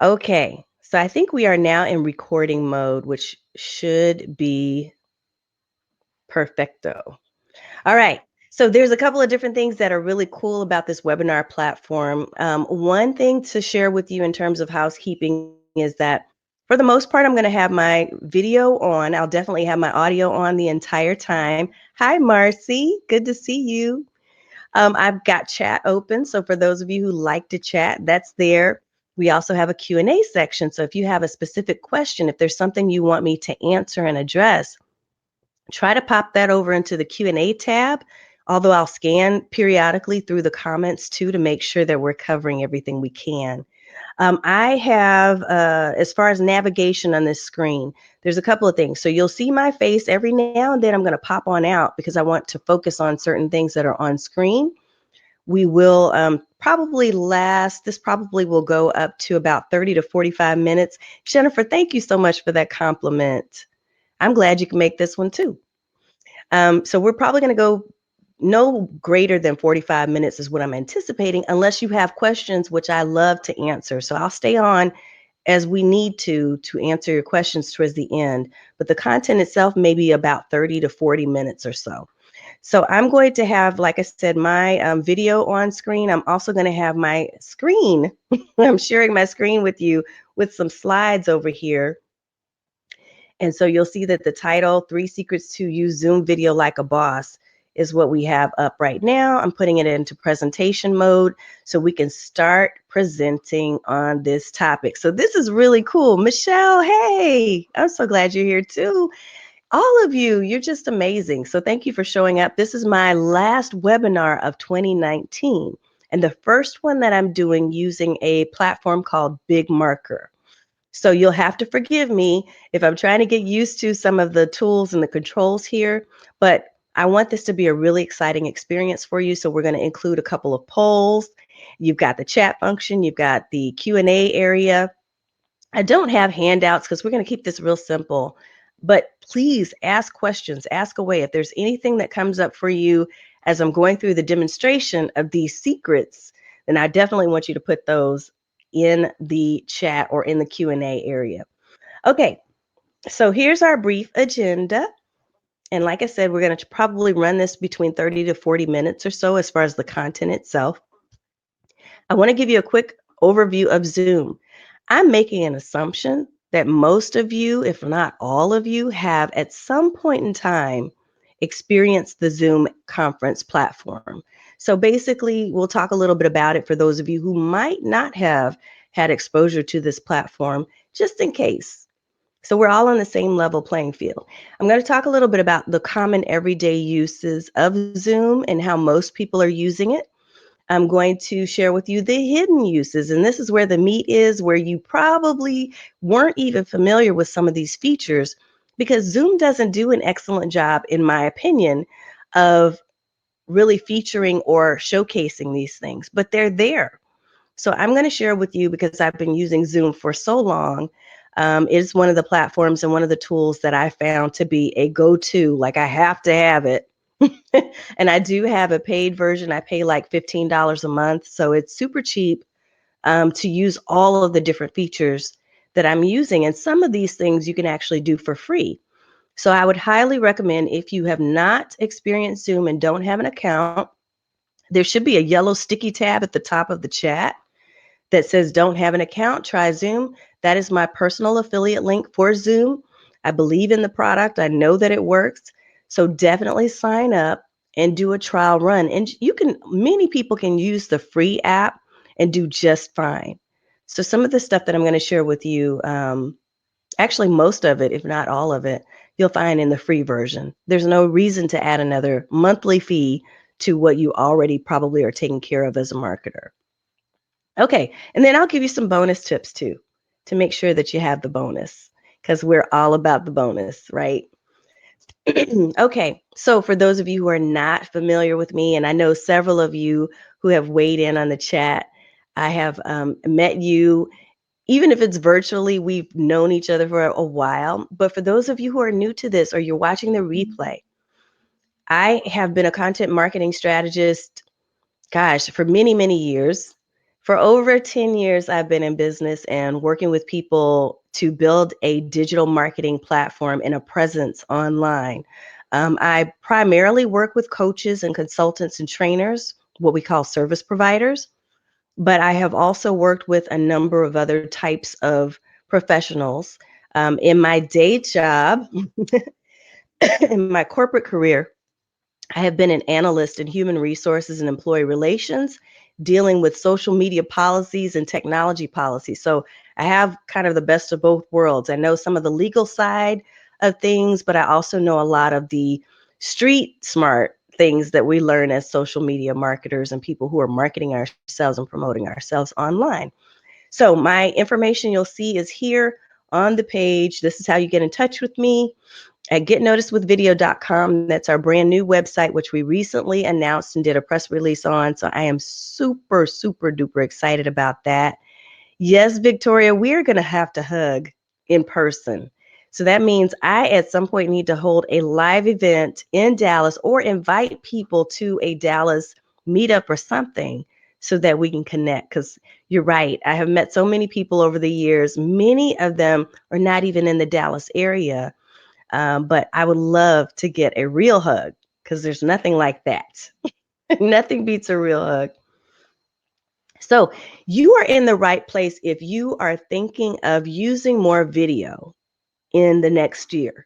Okay, so I think we are now in recording mode, which should be perfecto. All right. So there's a couple of different things that are really cool about this webinar platform. One thing to share with you in terms of housekeeping is that for the most part, I'm going to have my video on. I'll definitely have my audio on the entire time. Hi, Marcy. Good to see you. I've got chat open. So for those of you who like to chat, that's there. We also have a Q&A section. So if you have a specific question, if there's something you want me to answer and address, try to pop that over into the Q&A tab, although I'll scan periodically through the comments too to make sure that we're covering everything we can. I have, as far as navigation on this screen, there's a couple of things. So you'll see my face every now and then. I'm going to pop on out because I want to focus on certain things that are on screen. We will this probably will go up to about 30 to 45 minutes. Jennifer, thank you so much for that compliment. I'm glad you can make this one too. So we're probably going to go no greater than 45 minutes is what I'm anticipating, unless you have questions, which I love to answer. So I'll stay on as we need to answer your questions towards the end. But the content itself may be about 30 to 40 minutes or so. So I'm going to have, like I said, my video on screen. I'm also going to have my screen. I'm sharing my screen with you with some slides over here. And so you'll see that the title, 3 Secrets to Use Zoom Video Like a Boss, is what we have up right now. I'm putting it into presentation mode so we can start presenting on this topic. So this is really cool. Michelle, hey, I'm so glad you're here too. All of you, you're just amazing. So thank you for showing up. This is my last webinar of 2019 and the first one that I'm doing using a platform called Big Marker. So you'll have to forgive me if I'm trying to get used to some of the tools and the controls here, but I want this to be a really exciting experience for you. So we're going to include a couple of polls. You've got the chat function, you've got the Q&A area. I don't have handouts because we're going to keep this real simple, but please ask questions, ask away. If there's anything that comes up for you as I'm going through the demonstration of these secrets, then I definitely want you to put those in the chat or in the Q&A area. Okay, so here's our brief agenda. And like I said, we're going to probably run this between 30 to 40 minutes or so as far as the content itself. I want to give you a quick overview of Zoom. I'm making an assumption that most of you, if not all of you, have at some point in time experienced the Zoom conference platform. So basically, we'll talk a little bit about it for those of you who might not have had exposure to this platform, just in case. So we're all on the same level playing field. I'm going to talk a little bit about the common everyday uses of Zoom and how most people are using it. I'm going to share with you the hidden uses, and this is where the meat is, where you probably weren't even familiar with some of these features, because Zoom doesn't do an excellent job, in my opinion, of really featuring or showcasing these things, but they're there. So I'm going to share with you, because I've been using Zoom for so long. It's one of the platforms and one of the tools that I found to be a go-to, like I have to have it. And I do have a paid version. I pay like $15 a month. So it's super cheap to use all of the different features that I'm using. And some of these things you can actually do for free. So I would highly recommend, if you have not experienced Zoom and don't have an account, there should be a yellow sticky tab at the top of the chat that says don't have an account, try Zoom. That is my personal affiliate link for Zoom. I believe in the product. I know that it works. So definitely sign up and do a trial run. And many people can use the free app and do just fine. So some of the stuff that I'm going to share with you, actually most of it, if not all of it, you'll find in the free version. There's no reason to add another monthly fee to what you already probably are taking care of as a marketer. Okay, and then I'll give you some bonus tips too, to make sure that you have the bonus, because we're all about the bonus, right? Okay, so for those of you who are not familiar with me, and I know several of you who have weighed in on the chat, I have met you, even if it's virtually, we've known each other for a while. But for those of you who are new to this, or you're watching the replay, I have been a content marketing strategist, gosh, for many, many years. For over 10 years, I've been in business and working with people to build a digital marketing platform and a presence online. I primarily work with coaches and consultants and trainers, what we call service providers, but I have also worked with a number of other types of professionals. In my day job, in my corporate career, I have been an analyst in human resources and employee relations, dealing with social media policies and technology policies. So I have kind of the best of both worlds. I know some of the legal side of things, but I also know a lot of the street smart things that we learn as social media marketers and people who are marketing ourselves and promoting ourselves online. So my information you'll see is here on the page. This is how you get in touch with me at getnoticedwithvideo.com. That's our brand new website, which we recently announced and did a press release on. So I am super, super duper excited about that. Yes, Victoria, we're going to have to hug in person. So that means I, at some point, need to hold a live event in Dallas or invite people to a Dallas meetup or something so that we can connect. Because you're right. I have met so many people over the years. Many of them are not even in the Dallas area. But I would love to get a real hug because there's nothing like that. Nothing beats a real hug. So you are in the right place if you are thinking of using more video in the next year.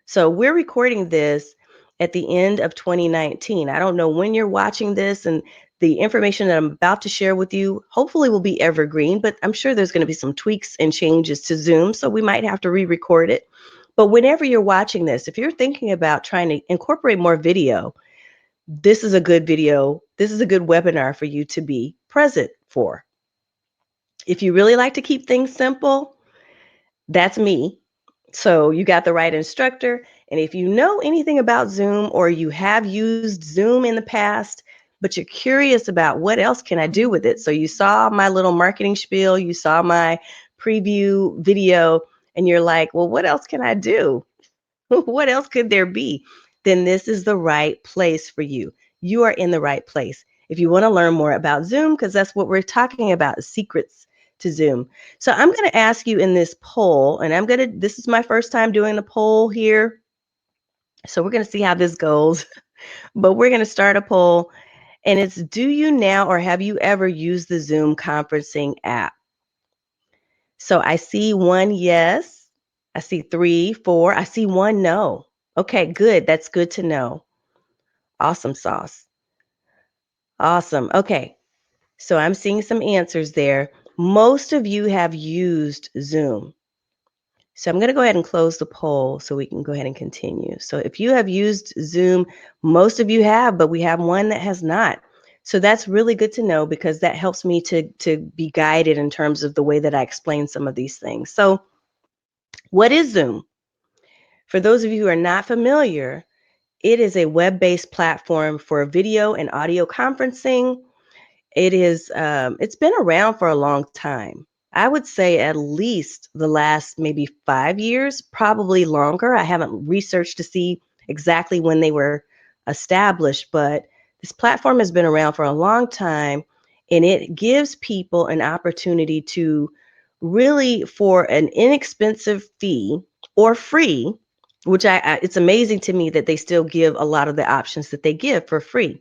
So we're recording this at the end of 2019. I don't know when you're watching this, and the information that I'm about to share with you hopefully will be evergreen, but I'm sure there's going to be some tweaks and changes to Zoom, so we might have to re-record it. But whenever you're watching this, if you're thinking about trying to incorporate more video, this is a good video. This is a good webinar for you to be present for. If you really like to keep things simple, that's me. So you got the right instructor. And if you know anything about Zoom or you have used Zoom in the past, but you're curious about what else can I do with it. So you saw my little marketing spiel, you saw my preview video, and you're like, well, what else can I do? What else could there be? Then this is the right place for you. You are in the right place. If you want to learn more about Zoom, because that's what we're talking about, secrets to Zoom. So I'm going to ask you in this poll, and this is my first time doing the poll here. So we're going to see how this goes, but we're going to start a poll, and it's, do you now or have you ever used the Zoom conferencing app? So I see one yes, I see 3, 4, I see one no. Okay, good. That's good to know. Awesome sauce. Awesome. Okay. So I'm seeing some answers there. Most of you have used Zoom. So I'm going to go ahead and close the poll so we can go ahead and continue. So if you have used Zoom, most of you have, but we have one that has not. So that's really good to know because that helps me to be guided in terms of the way that I explain some of these things. So what is Zoom? For those of you who are not familiar, it is a web-based platform for video and audio conferencing. It's been around for a long time. I would say at least the last maybe 5 years, probably longer. I haven't researched to see exactly when they were established, but this platform has been around for a long time, and it gives people an opportunity to really, for an inexpensive fee or free, which it's amazing to me that they still give a lot of the options that they give for free.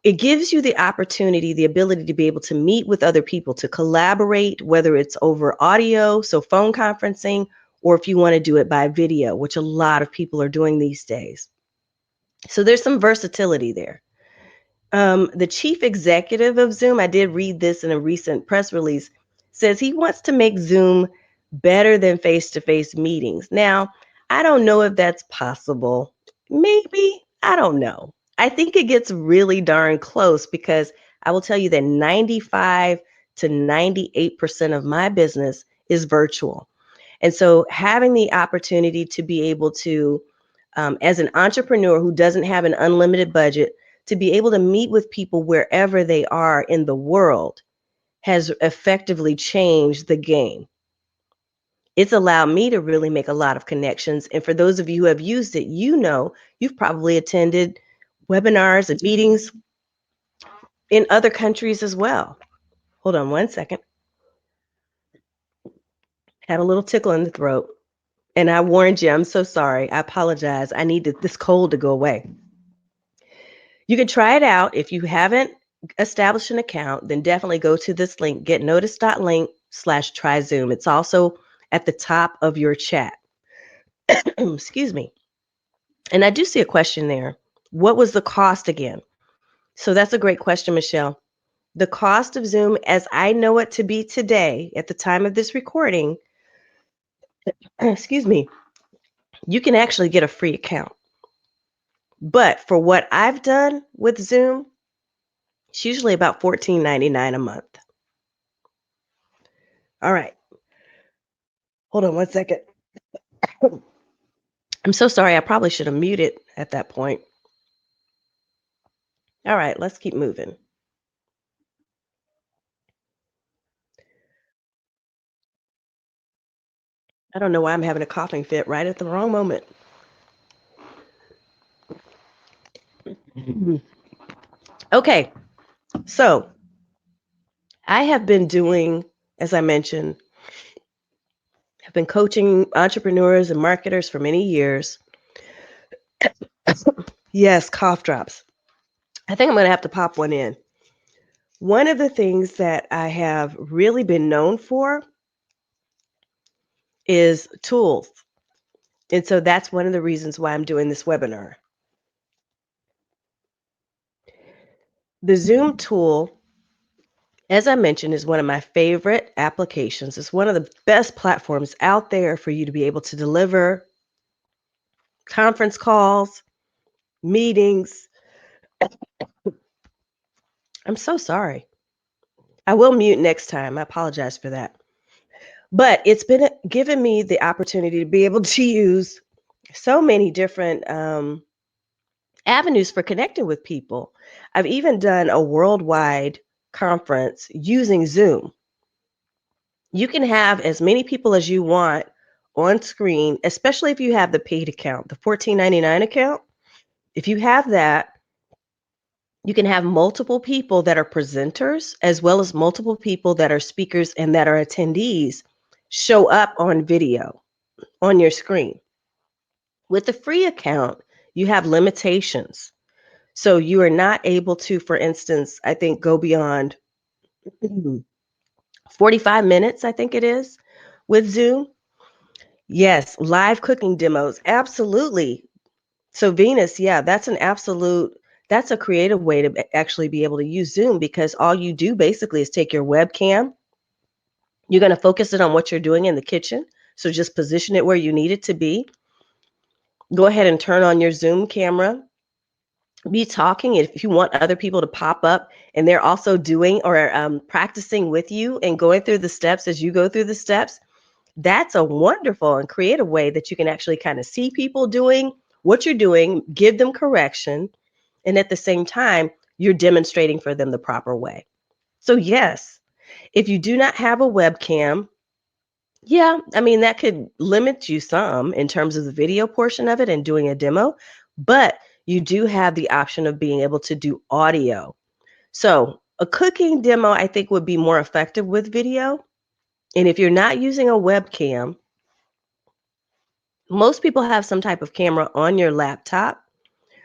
It gives you the opportunity, the ability to be able to meet with other people, to collaborate, whether it's over audio, so phone conferencing, or if you want to do it by video, which a lot of people are doing these days. So there's some versatility there. The chief executive of Zoom, I did read this in a recent press release, says he wants to make Zoom better than face-to-face meetings. Now, I don't know if that's possible. Maybe, I don't know. I think it gets really darn close because I will tell you that 95 to 98% of my business is virtual. And so having the opportunity to be able to, as an entrepreneur who doesn't have an unlimited budget, to be able to meet with people wherever they are in the world has effectively changed the game. It's allowed me to really make a lot of connections. And for those of you who have used it, you know, you've probably attended webinars and meetings in other countries as well. Hold on one second. Had a little tickle in the throat. And I warned you, I'm so sorry. I apologize. I needed this cold to go away. You can try it out. If you haven't established an account, then definitely go to this link, getnotice.link/try Zoom. It's also at the top of your chat. Excuse me. And I do see a question there. What was the cost again? So that's a great question, Michelle. The cost of Zoom, as I know it to be today, at the time of this recording, excuse me, you can actually get a free account. But for what I've done with Zoom, it's usually about $14.99 a month. All right. Hold on one second. I'm so sorry. I probably should have muted at that point. All right, let's keep moving. I don't know why I'm having a coughing fit right at the wrong moment. Okay, so I have been doing, as I mentioned, I've been coaching entrepreneurs and marketers for many years. Yes, cough drops. I think I'm going to have to pop one in. One of the things that I have really been known for is tools. And so that's one of the reasons why I'm doing this webinar. The Zoom tool, as I mentioned, is one of my favorite applications. It's one of the best platforms out there for you to be able to deliver conference calls, meetings. I'm so sorry. I will mute next time. I apologize for that. But it's been given me the opportunity to be able to use so many different avenues for connecting with people. I've even done a worldwide conference using Zoom. You can have as many people as you want on screen, especially if you have the paid account, the $14.99 account. If you have that, you can have multiple people that are presenters as well as multiple people that are speakers and that are attendees show up on video on your screen. With the free account, you have limitations. So you are not able to, for instance, I think go beyond 45 minutes, I think it is, with Zoom. Yes, live cooking demos. Absolutely. So Venus, yeah, that's a creative way to actually be able to use Zoom because all you do basically is take your webcam. You're going to focus it on what you're doing in the kitchen. So just position it where you need it to be. Go ahead and turn on your Zoom camera. Be talking. If you want other people to pop up and they're also doing or practicing with you and going through the steps as you go through the steps, that's a wonderful and creative way that you can actually kind of see people doing what you're doing, give them correction, and at the same time, you're demonstrating for them the proper way. So, yes, if you do not have a webcam, yeah, I mean, that could limit you some in terms of the video portion of it and doing a demo, but you do have the option of being able to do audio. So, a cooking demo, I think, would be more effective with video. And if you're not using a webcam, most people have some type of camera on your laptop.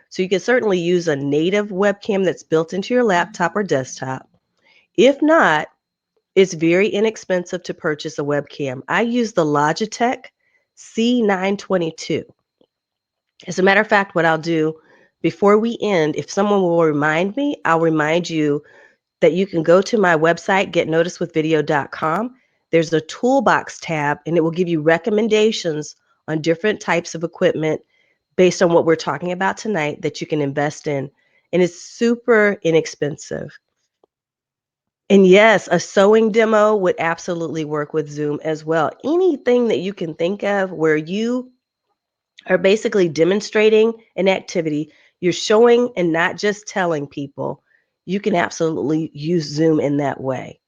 So you can certainly use a native webcam that's built into your laptop or desktop. If not, it's very inexpensive to purchase a webcam. I use the Logitech C922. As a matter of fact, what I'll do before we end, if someone will remind me, I'll remind you that you can go to my website, getnoticewithvideo.com. There's a toolbox tab, and it will give you recommendations on different types of equipment based on what we're talking about tonight that you can invest in. And it's super inexpensive. And yes, a sewing demo would absolutely work with Zoom as well. Anything that you can think of where you are basically demonstrating an activity, you're showing and not just telling people, you can absolutely use Zoom in that way.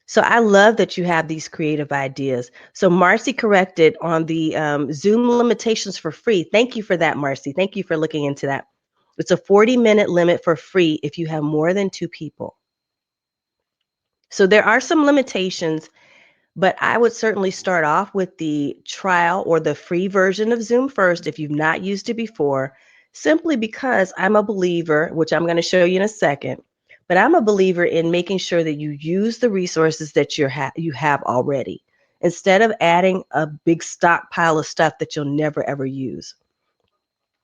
So I love that you have these creative ideas. So Marcy corrected on the Zoom limitations for free. Thank you for that, Marcy. Thank you for looking into that. It's a 40-minute limit for free if you have more than 2 people. So there are some limitations, but I would certainly start off with the trial or the free version of Zoom first if you've not used it before, simply because I'm a believer, which I'm going to show you in a second, but I'm a believer in making sure that you use the resources that you have already instead of adding a big stockpile of stuff that you'll never ever use.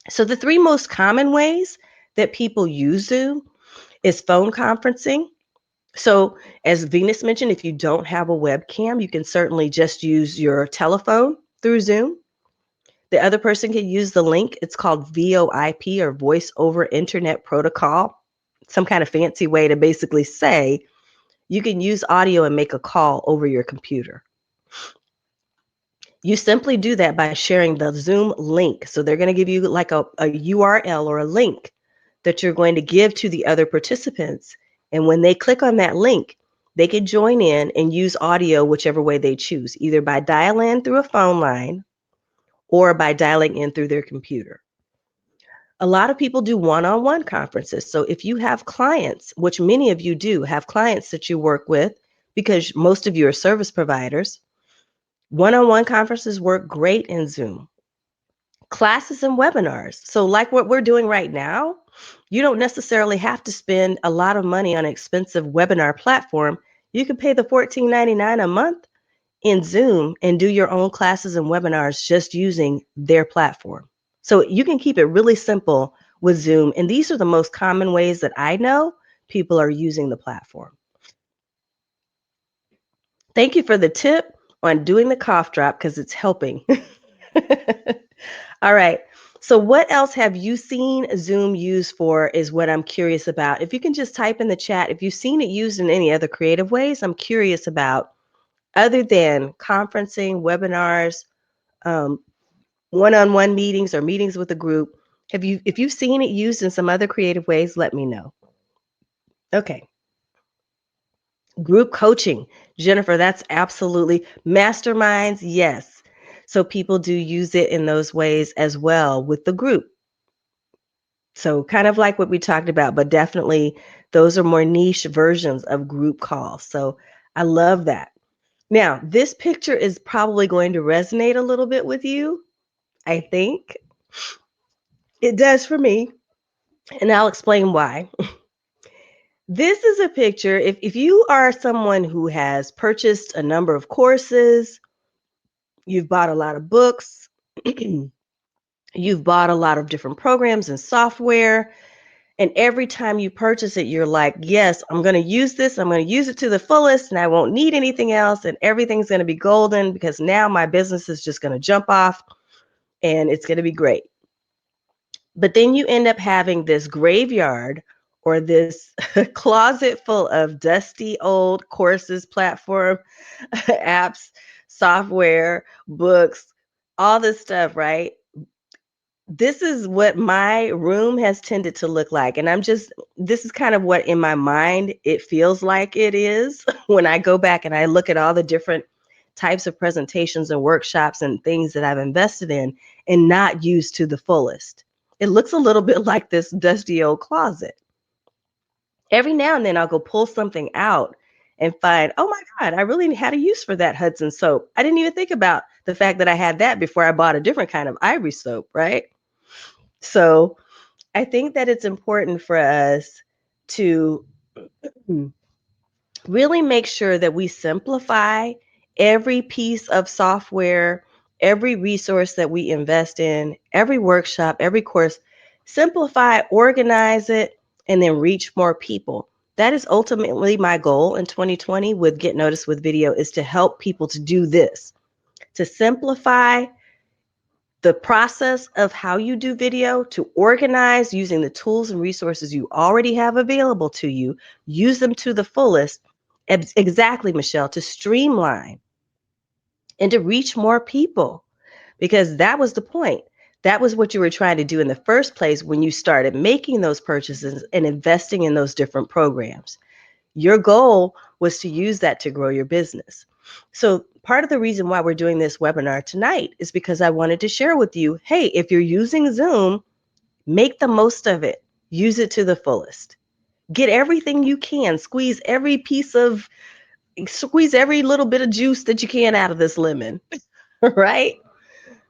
So the three most common ways that people use Zoom is phone conferencing. So, as Venus mentioned, if you don't have a webcam, you can certainly just use your telephone through Zoom. The other person can use the link. It's called VoIP or Voice over Internet Protocol, some kind of fancy way to basically say you can use audio and make a call over your computer. You simply do that by sharing the Zoom link. So, they're going to give you like a URL or a link that you're going to give to the other participants. And when they click on that link, they can join in and use audio whichever way they choose, either by dial in through a phone line or by dialing in through their computer. A lot of people do one-on-one conferences. So if you have clients, which many of you do have clients that you work with because most of you are service providers, one-on-one conferences work great in Zoom. Classes and webinars. So, like what we're doing right now, you don't necessarily have to spend a lot of money on an expensive webinar platform. You can pay the $14.99 a month in Zoom and do your own classes and webinars just using their platform. So, you can keep it really simple with Zoom. And these are the most common ways that I know people are using the platform. Thank you for the tip on doing the cough drop because it's helping. All right. So, what else have you seen Zoom used for? Is what I'm curious about. If you can just type in the chat, if you've seen it used in any other creative ways, I'm curious about other than conferencing, webinars, um, one-on-one meetings, or meetings with a group. If you've seen it used in some other creative ways, let me know. Okay. Group coaching, Jennifer, that's absolutely masterminds. Yes. So people do use it in those ways as well with the group. So kind of like what we talked about, but definitely those are more niche versions of group calls. So I love that. Now, this picture is probably going to resonate a little bit with you. I think it does for me, and I'll explain why. This is a picture. If you are someone who has purchased a number of courses, you've bought a lot of books, you've bought a lot of different programs and software, and every time you purchase it, you're like, yes, I'm going to use this. I'm going to use it to the fullest and I won't need anything else. And everything's going to be golden because now my business is just going to jump off and it's going to be great. But then you end up having this graveyard or this closet full of dusty old courses, platform, apps, software, books, all this stuff, right? This is what my room has tended to look like. And this is kind of what in my mind it feels like it is when I go back and I look at all the different types of presentations and workshops and things that I've invested in and not used to the fullest. It looks a little bit like this dusty old closet. Every now and then I'll go pull something out and find, oh my God, I really had a use for that Hudson soap. I didn't even think about the fact that I had that before I bought a different kind of ivory soap, right? So I think that it's important for us to really make sure that we simplify every piece of software, every resource that we invest in, every workshop, every course, simplify, organize it, and then reach more people. That is ultimately my goal in 2020 with Get Noticed with Video is to help people to do this, to simplify the process of how you do video, to organize using the tools and resources you already have available to you, use them to the fullest. Exactly, Michelle, to streamline and to reach more people, because that was the point. That was what you were trying to do in the first place when you started making those purchases and investing in those different programs. Your goal was to use that to grow your business. So part of the reason why we're doing this webinar tonight is because I wanted to share with you, hey, if you're using Zoom, make the most of it. Use it to the fullest. Get everything you can. Squeeze every little bit of juice that you can out of this lemon, right?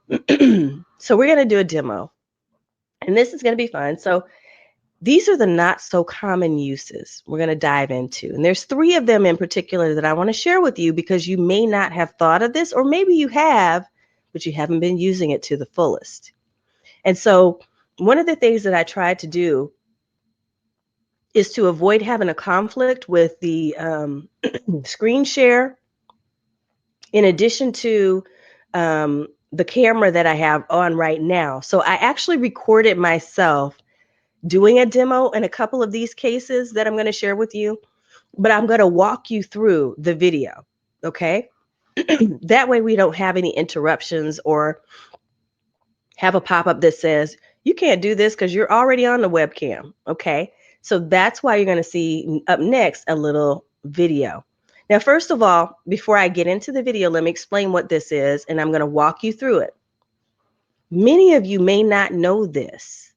So we're going to do a demo, and this is going to be fun. So these are the not so common uses we're going to dive into. And there's 3 of them in particular that I want to share with you because you may not have thought of this, or maybe you have, but you haven't been using it to the fullest. And so one of the things that I tried to do is to avoid having a conflict with the screen share, in addition to the camera that I have on right now. So I actually recorded myself doing a demo in a couple of these cases that I'm going to share with you, but I'm going to walk you through the video. Okay. That way we don't have any interruptions or have a pop-up that says, you can't do this because you're already on the webcam. Okay. So that's why you're going to see up next a little video. Now, first of all, before I get into the video, let me explain what this is, and I'm going to walk you through it. Many of you may not know this,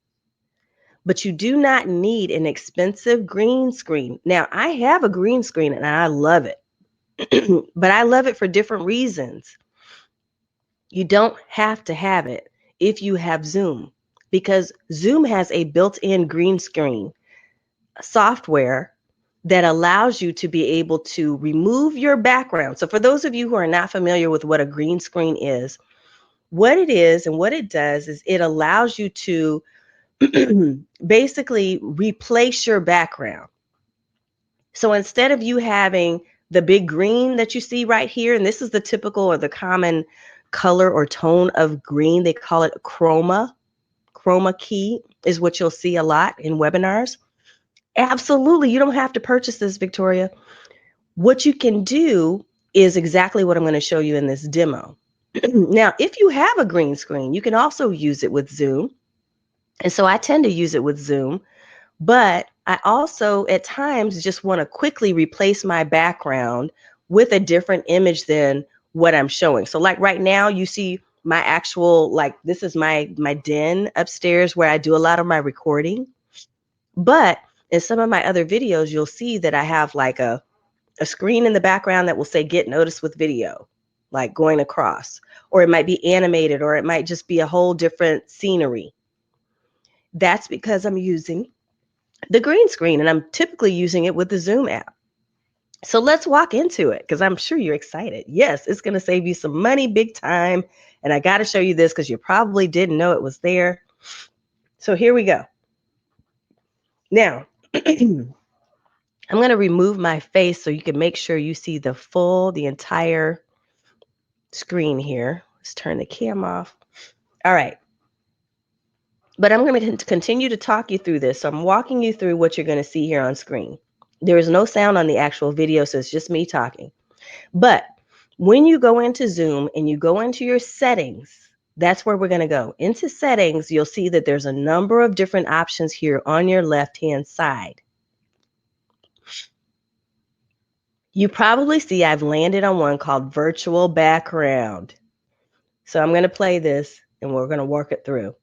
but you do not need an expensive green screen. Now, I have a green screen and I love it, but I love it for different reasons. You don't have to have it if you have Zoom, because Zoom has a built-in green screen software that allows you to be able to remove your background. So for those of you who are not familiar with what a green screen is, what it is and what it does is it allows you to basically replace your background. So instead of you having the big green that you see right here, and this is the typical or the common color or tone of green, they call it chroma key is what you'll see a lot in webinars. Absolutely, you don't have to purchase this, Victoria. What you can do is exactly what I'm going to show you in this demo. Now, if you have a green screen, you can also use it with Zoom. And so I tend to use it with Zoom, but I also at times just want to quickly replace my background with a different image than what I'm showing. So like right now you see my actual, like this is my den upstairs where I do a lot of my recording. But in some of my other videos, you'll see that I have like a screen in the background that will say get noticed with video, like going across, or it might be animated, or it might just be a whole different scenery. That's because I'm using the green screen, and I'm typically using it with the Zoom app. So let's walk into it because I'm sure you're excited. Yes, it's going to save you some money big time. And I got to show you this because you probably didn't know it was there. So here we go. Now, I'm going to remove my face so you can make sure you see the entire screen here. Let's turn the cam off. All right. But I'm going to continue to talk you through this. So I'm walking you through what you're going to see here on screen. There is no sound on the actual video, so it's just me talking. But when you go into Zoom and you go into your settings, that's where we're going to go. Into settings, you'll see that there's a number of different options here on your left-hand side. You probably see I've landed on one called virtual background. So I'm going to play this and we're going to work it through.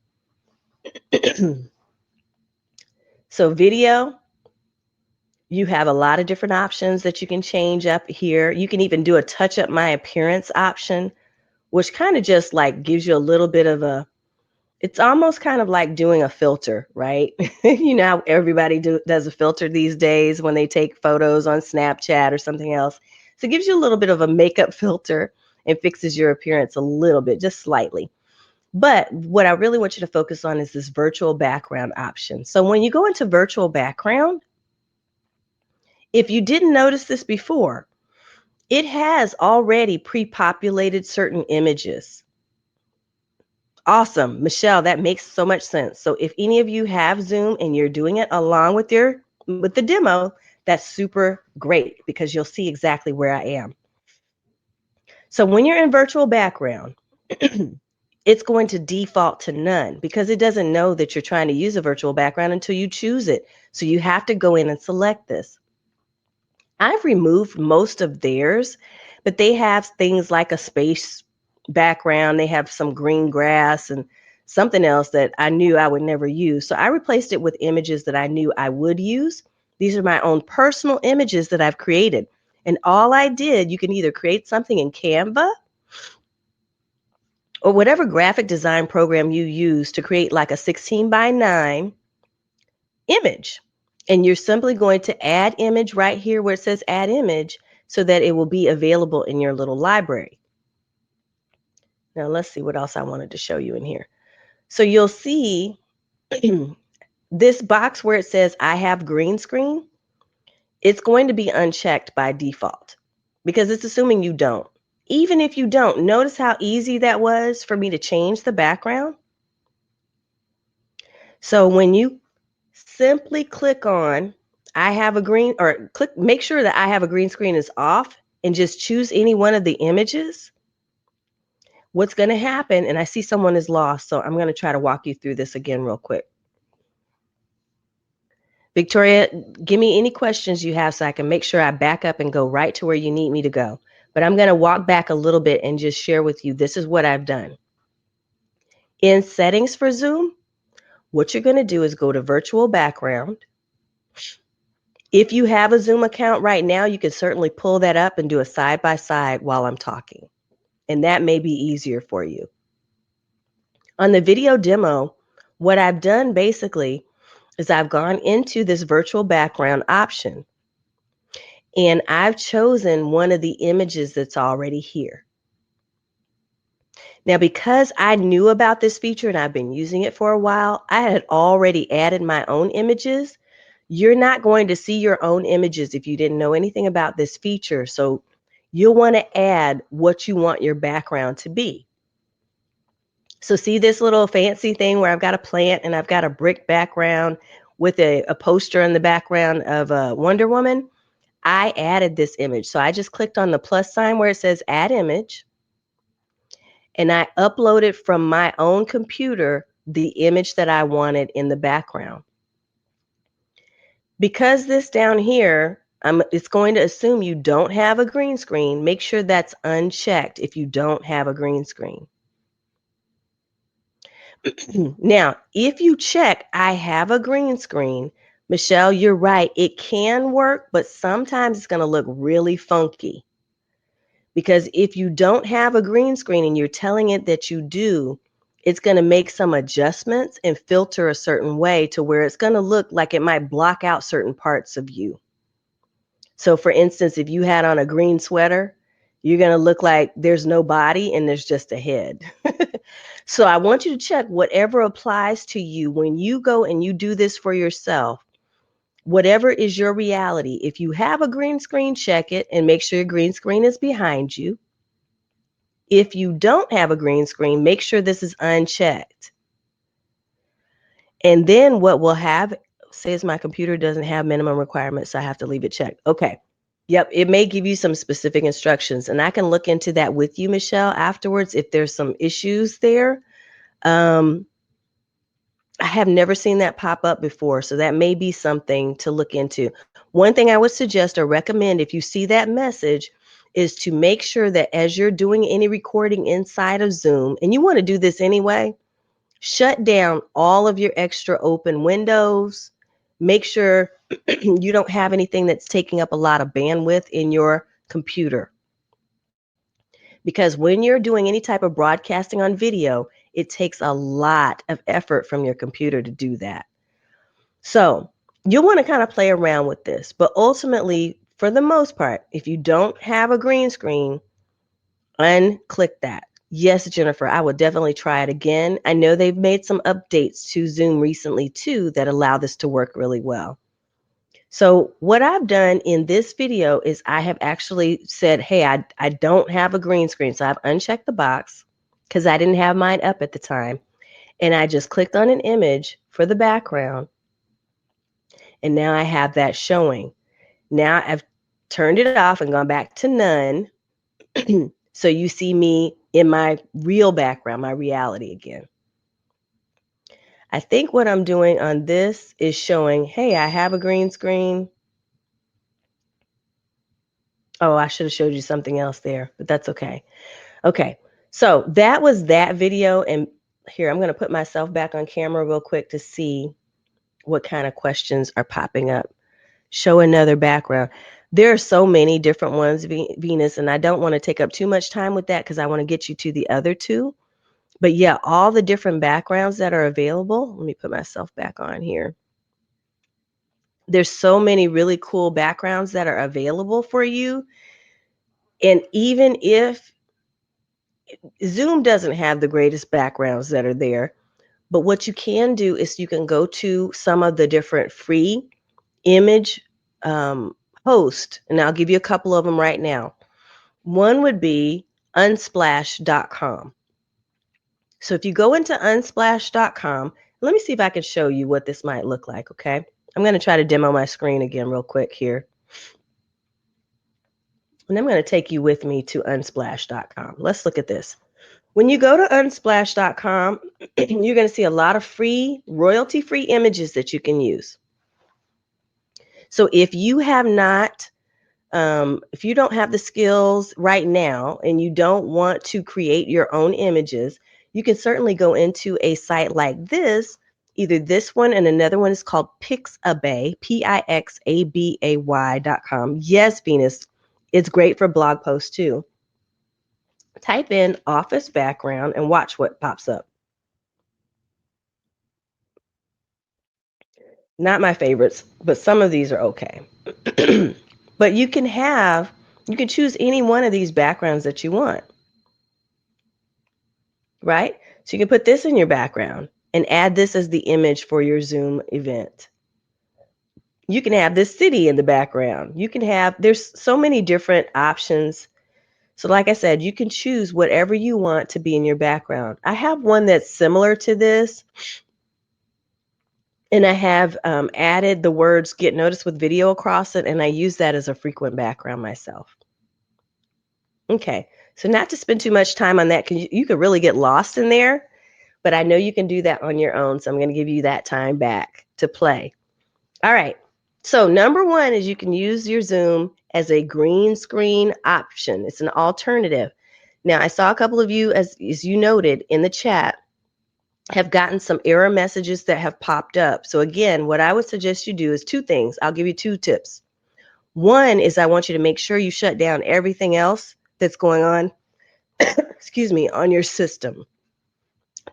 So video, you have a lot of different options that you can change up here. You can even do a touch up my appearance option, which kind of just like gives you a little bit of it's almost kind of like doing a filter, right? You know how everybody does a filter these days when they take photos on Snapchat or something else. So it gives you a little bit of a makeup filter and fixes your appearance a little bit, just slightly. But what I really want you to focus on is this virtual background option. So when you go into virtual background, if you didn't notice this before, it has already pre-populated certain images. Awesome. Michelle, that makes so much sense. So if any of you have Zoom and you're doing it along with the demo, that's super great because you'll see exactly where I am. So when you're in virtual background, it's going to default to none because it doesn't know that you're trying to use a virtual background until you choose it. So you have to go in and select this. I've removed most of theirs, but they have things like a space background. They have some green grass and something else that I knew I would never use. So I replaced it with images that I knew I would use. These are my own personal images that I've created. And all I did, you can either create something in Canva or whatever graphic design program you use to create like a 16 by 9 image. And you're simply going to add image right here where it says add image so that it will be available in your little library. Now let's see what else I wanted to show you in here. So you'll see this box where it says I have green screen, it's going to be unchecked by default because it's assuming you don't. Even if you don't, notice how easy that was for me to change the background. So when you simply click on I have a green or click, make sure that I have a green screen is off and just choose any one of the images. What's going to happen, and I see someone is lost, so I'm going to try to walk you through this again real quick. Victoria, give me any questions you have so I can make sure I back up and go right to where you need me to go. But I'm going to walk back a little bit and just share with you, this is what I've done. In settings for Zoom, what you're going to do is go to virtual background. If you have a Zoom account right now, you can certainly pull that up and do a side by side while I'm talking. And that may be easier for you. On the video demo, what I've done basically is I've gone into this virtual background option and I've chosen one of the images that's already here. Now, because I knew about this feature and I've been using it for a while, I had already added my own images. You're not going to see your own images if you didn't know anything about this feature. So you'll want to add what you want your background to be. So see this little fancy thing where I've got a plant and I've got a brick background with a poster in the background of a Wonder Woman? I added this image. So I just clicked on the plus sign where it says add image. And I uploaded from my own computer the image that I wanted in the background. Because this down here, it's going to assume you don't have a green screen. Make sure that's unchecked if you don't have a green screen. Now, if you check, I have a green screen, Michelle, you're right. It can work, but sometimes it's going to look really funky. Because if you don't have a green screen and you're telling it that you do, it's going to make some adjustments and filter a certain way to where it's going to look like it might block out certain parts of you. So for instance, if you had on a green sweater, you're going to look like there's no body and there's just a head. So I want you to check whatever applies to you when you go and you do this for yourself. Whatever is your reality. If you have a green screen, check it and make sure your green screen is behind you. If you don't have a green screen, make sure this is unchecked. And then what we'll have says my computer doesn't have minimum requirements, so I have to leave it checked. Okay. Yep, it may give you some specific instructions, and I can look into that with you, Michelle, afterwards if there's some issues there. I have never seen that pop up before, so that may be something to look into. One thing I would suggest or recommend if you see that message is to make sure that as you're doing any recording inside of Zoom, and you want to do this anyway, shut down all of your extra open windows. Make sure you don't have anything that's taking up a lot of bandwidth in your computer. Because when you're doing any type of broadcasting on video, it takes a lot of effort from your computer to do that. So you'll want to kind of play around with this, but ultimately, for the most part, if you don't have a green screen, unclick that. Yes, Jennifer, I would definitely try it again. I know they've made some updates to Zoom recently too that allow this to work really well. So what I've done in this video is I have actually said, hey, I don't have a green screen. So I've unchecked the box because I didn't have mine up at the time. And I just clicked on an image for the background. And now I have that showing. Now I've turned it off and gone back to none. So you see me in my real background, my reality again. I think what I'm doing on this is showing, hey, I have a green screen. Oh, I should have showed you something else there, but that's okay. Okay, so that was that video. And here, I'm going to put myself back on camera real quick to see what kind of questions are popping up. show another background. There are so many different ones, Venus, and I don't want to take up too much time with that because I want to get you to the other two. But yeah, all the different backgrounds that are available. Let me put myself back on here. There's so many really cool backgrounds that are available for you. And even if Zoom doesn't have the greatest backgrounds that are there, but what you can do is you can go to some of the different free image um, hosts, and I'll give you a couple of them right now. One would be unsplash.com. So if you go into unsplash.com, let me see if I can show you what this might look like, okay? I'm going to try to demo my screen again real quick here. And I'm going to take you with me to unsplash.com. Let's look at this. When you go to unsplash.com, you're going to see a lot of free, royalty-free images that you can use. So if you don't have the skills right now and you don't want to create your own images, you can certainly go into a site like this. Either this one and another one is called Pixabay, Pixabay.com. Yes, Venus, it's great for blog posts too. Type in office background and watch what pops up. Not my favorites, but some of these are okay. But you can choose any one of these backgrounds that you want, right? So you can put this in your background and add this as the image for your Zoom event. You can have this city in the background. There's so many different options. So like I said, you can choose whatever you want to be in your background. I have one that's similar to this, and I have added the words "get noticed" with video across it, and I use that as a frequent background myself. Okay, so not to spend too much time on that, because you could really get lost in there, but I know you can do that on your own, so I'm going to give you that time back to play. All right, so number one is you can use your Zoom as a green screen option. It's an alternative. Now, I saw a couple of you, as you noted in the chat, have gotten some error messages that have popped up. So again, what I would suggest you do is two things. I'll give you two tips. One is I want you to make sure you shut down everything else that's going on, excuse me, on your system.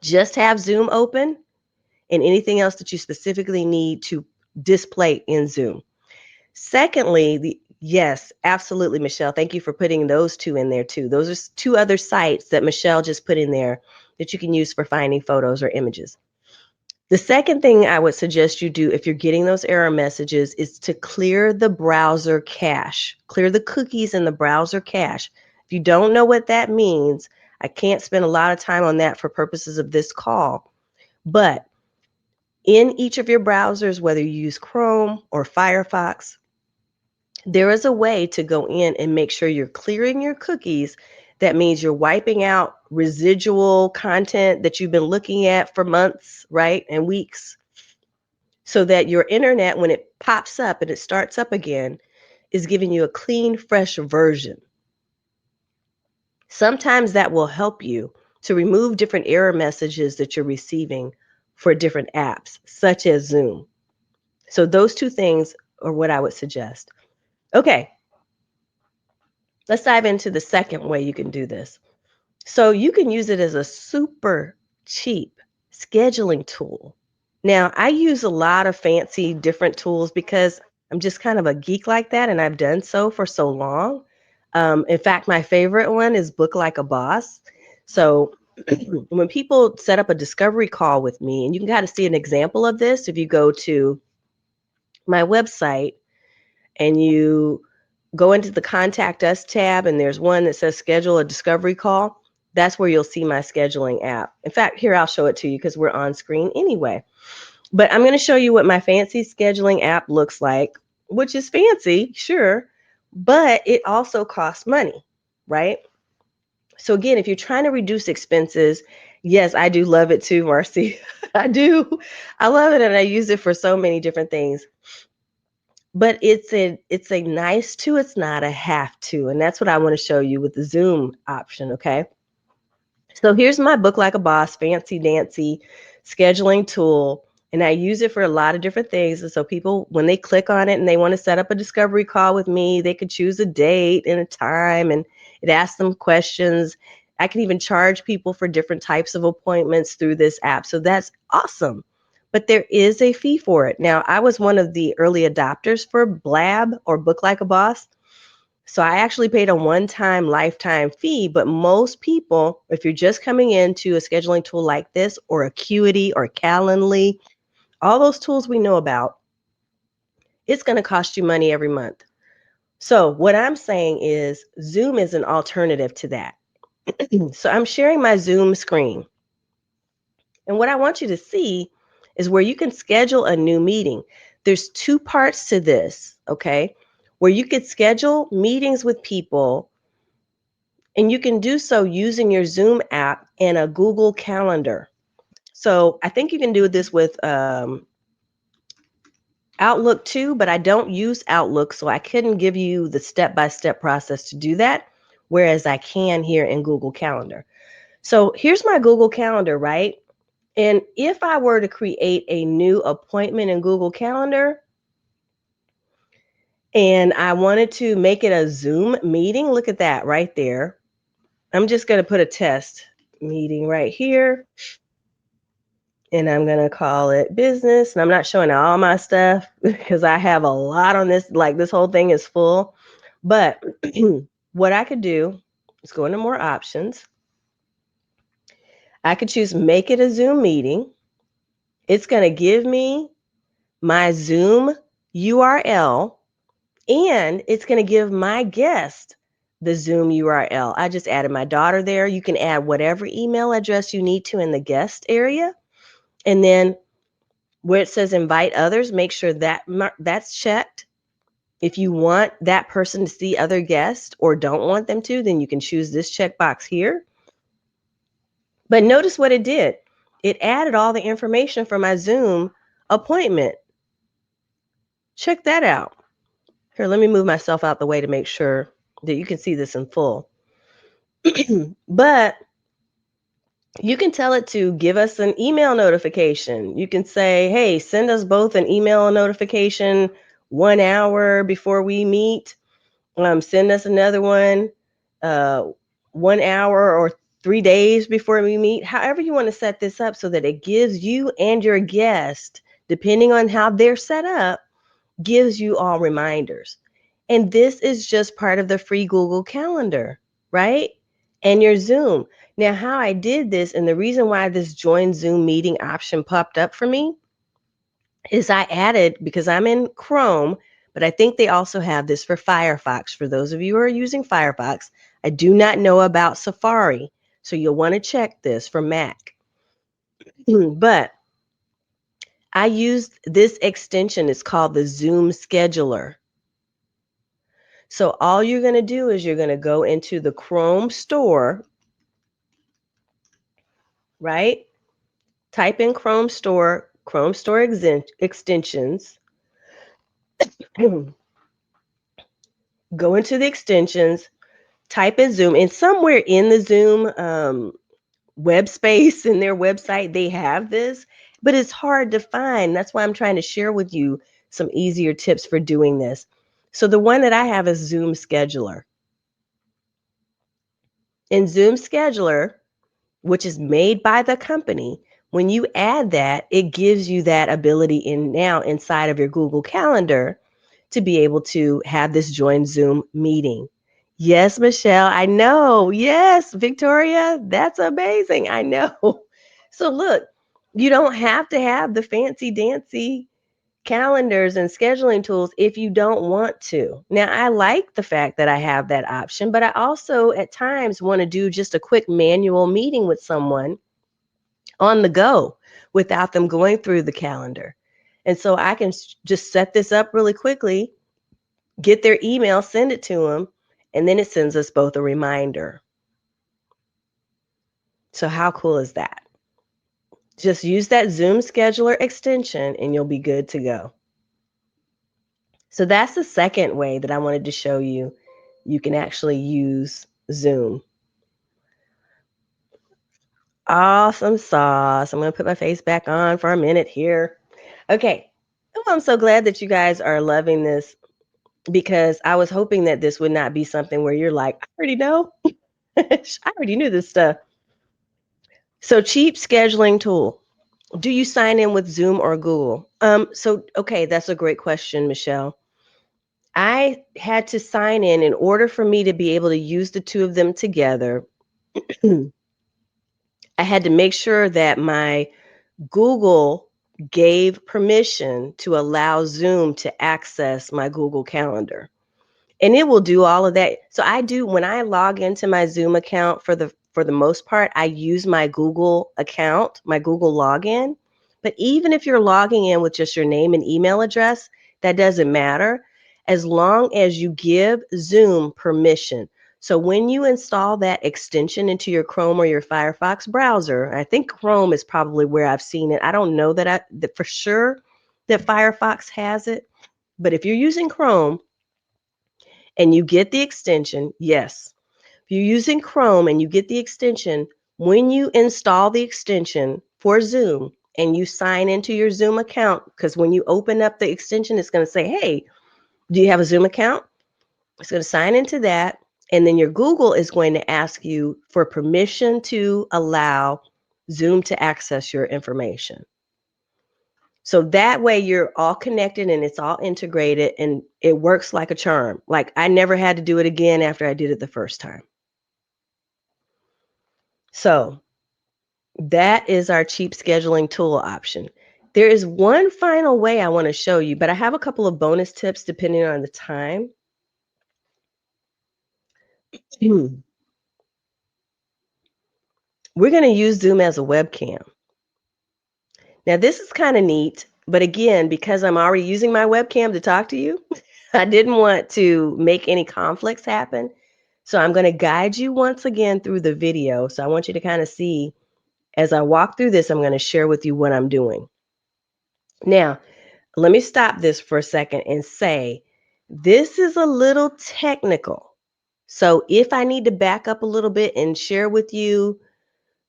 Just have Zoom open and anything else that you specifically need to display in Zoom. Secondly, yes, absolutely, Michelle. Thank you for putting those two in there too. Those are two other sites that Michelle just put in there that you can use for finding photos or images. The second thing I would suggest you do if you're getting those error messages is to clear the browser cache, clear the cookies in the browser cache. If you don't know what that means, I can't spend a lot of time on that for purposes of this call, but in each of your browsers, whether you use Chrome or Firefox, there is a way to go in and make sure you're clearing your cookies. That means you're wiping out residual content that you've been looking at for months, right, and weeks, so that your internet, when it pops up and it starts up again, is giving you a clean, fresh version. Sometimes that will help you to remove different error messages that you're receiving for different apps, such as Zoom. So those two things are what I would suggest. Okay, let's dive into the second way you can do this. So you can use it as a super cheap scheduling tool. Now, I use a lot of fancy different tools because I'm just kind of a geek like that, and I've done so for so long. In fact, my favorite one is Book Like a Boss. So when people set up a discovery call with me, and you can kind of see an example of this if you go to my website and you go into the Contact Us tab, and there's one that says Schedule a Discovery Call. That's where you'll see my scheduling app. In fact, here, I'll show it to you because we're on screen anyway. But I'm going to show you what my fancy scheduling app looks like, which is fancy, sure, but it also costs money, right? So again, if you're trying to reduce expenses, yes, I do love it too, Marcy. I do. I love it, and I use it for so many different things. But it's a nice to, it's not a have to. And that's what I want to show you with the Zoom option, okay? So here's my Book Like a Boss fancy dancy scheduling tool. And I use it for a lot of different things. And so people, when they click on it and they want to set up a discovery call with me, they could choose a date and a time, and it asks them questions. I can even charge people for different types of appointments through this app. So that's awesome. But there is a fee for it. Now, I was one of the early adopters for Blab, or Book Like a Boss. So I actually paid a one-time lifetime fee, but most people, if you're just coming into a scheduling tool like this, or Acuity or Calendly, all those tools we know about, it's going to cost you money every month. So what I'm saying is Zoom is an alternative to that. So I'm sharing my Zoom screen. And what I want you to see is where you can schedule a new meeting. There's two parts to this, okay? Where you could schedule meetings with people, and you can do so using your Zoom app and a Google Calendar. So I think you can do this with Outlook too, but I don't use Outlook, so I couldn't give you the step-by-step process to do that, whereas I can here in Google Calendar. So here's my Google Calendar, right? And if I were to create a new appointment in Google Calendar and I wanted to make it a Zoom meeting, look at that right there. I'm just going to put a test meeting right here, and I'm going to call it business. And I'm not showing all my stuff because I have a lot on this. Like, this whole thing is full. But what I could do is go into more options. I could choose make it a Zoom meeting. It's going to give me my Zoom URL, and it's going to give my guest the Zoom URL. I just added my daughter there. You can add whatever email address you need to in the guest area. And then where it says invite others, make sure that that's checked. If you want that person to see other guests or don't want them to, then you can choose this checkbox here. But notice what it did. It added all the information for my Zoom appointment. Check that out. Here, let me move myself out the way to make sure that you can see this in full. But you can tell it to give us an email notification. You can say, hey, send us both an email notification 1 hour before we meet. Send us another one uh, 1 hour or 3 days before we meet. However you want to set this up so that it gives you and your guest, depending on how they're set up, gives you all reminders. And this is just part of the free Google Calendar, right? And your Zoom. Now, how I did this, and the reason why this join Zoom meeting option popped up for me, is I added, because I'm in Chrome, but I think they also have this for Firefox. For those of you who are using Firefox, I do not know about Safari, so you'll want to check this for Mac. But I used this extension. It's called the Zoom Scheduler. So all you're going to do is you're going to go into the Chrome store, right? Type in Chrome Store extensions. Go into the extensions, type in Zoom, and somewhere in the Zoom web space in their website, they have this, but it's hard to find. That's why I'm trying to share with you some easier tips for doing this. So the one that I have is Zoom Scheduler. In Zoom Scheduler, which is made by the company, when you add that, it gives you that ability in now inside of your Google Calendar to be able to have this join Zoom meeting. Yes, Michelle, I know. Yes, Victoria, that's amazing. I know. So look, you don't have to have the fancy dancy calendars and scheduling tools if you don't want to. Now, I like the fact that I have that option, but I also at times want to do just a quick manual meeting with someone on the go without them going through the calendar. And so I can just set this up really quickly, get their email, send it to them, and then it sends us both a reminder. So how cool is that? Just use that Zoom scheduler extension and you'll be good to go. So that's the second way that I wanted to show you you can actually use Zoom. Awesome sauce. I'm going to put my face back on for a minute here. Okay. Oh, I'm so glad that you guys are loving this because I was hoping that this would not be something where you're like, I already know. I already knew this stuff. So, cheap scheduling tool. Do you sign in with Zoom or Google? Okay, that's a great question, Michelle. I had to sign in order for me to be able to use the two of them together. I had to make sure that my Google gave permission to allow Zoom to access my Google Calendar. And it will do all of that. So I do when I log into my Zoom account for the most part, I use my Google account, my Google login. But even if you're logging in with just your name and email address, that doesn't matter as long as you give Zoom permission. So when you install that extension into your Chrome or your Firefox browser, I think Chrome is probably where I've seen it. I don't know that for sure that Firefox has it, but if you're using Chrome, and you get the extension, yes. If you're using Chrome and you get the extension, when you install the extension for Zoom and you sign into your Zoom account, because when you open up the extension, it's going to say, hey, do you have a Zoom account? It's going to sign into that. And then your Google is going to ask you for permission to allow Zoom to access your information. So that way you're all connected and it's all integrated and it works like a charm. Like I never had to do it again after I did it the first time. So that is our cheap scheduling tool option. There is one final way I want to show you, but I have a couple of bonus tips depending on the time. We're going to use Zoom as a webcam. Now, this is kind of neat, but again, because I'm already using my webcam to talk to you, I didn't want to make any conflicts happen. So I'm going to guide you once again through the video. So I want you to kind of see as I walk through this, I'm going to share with you what I'm doing. Now, let me stop this for a second and say this is a little technical. So if I need to back up a little bit and share with you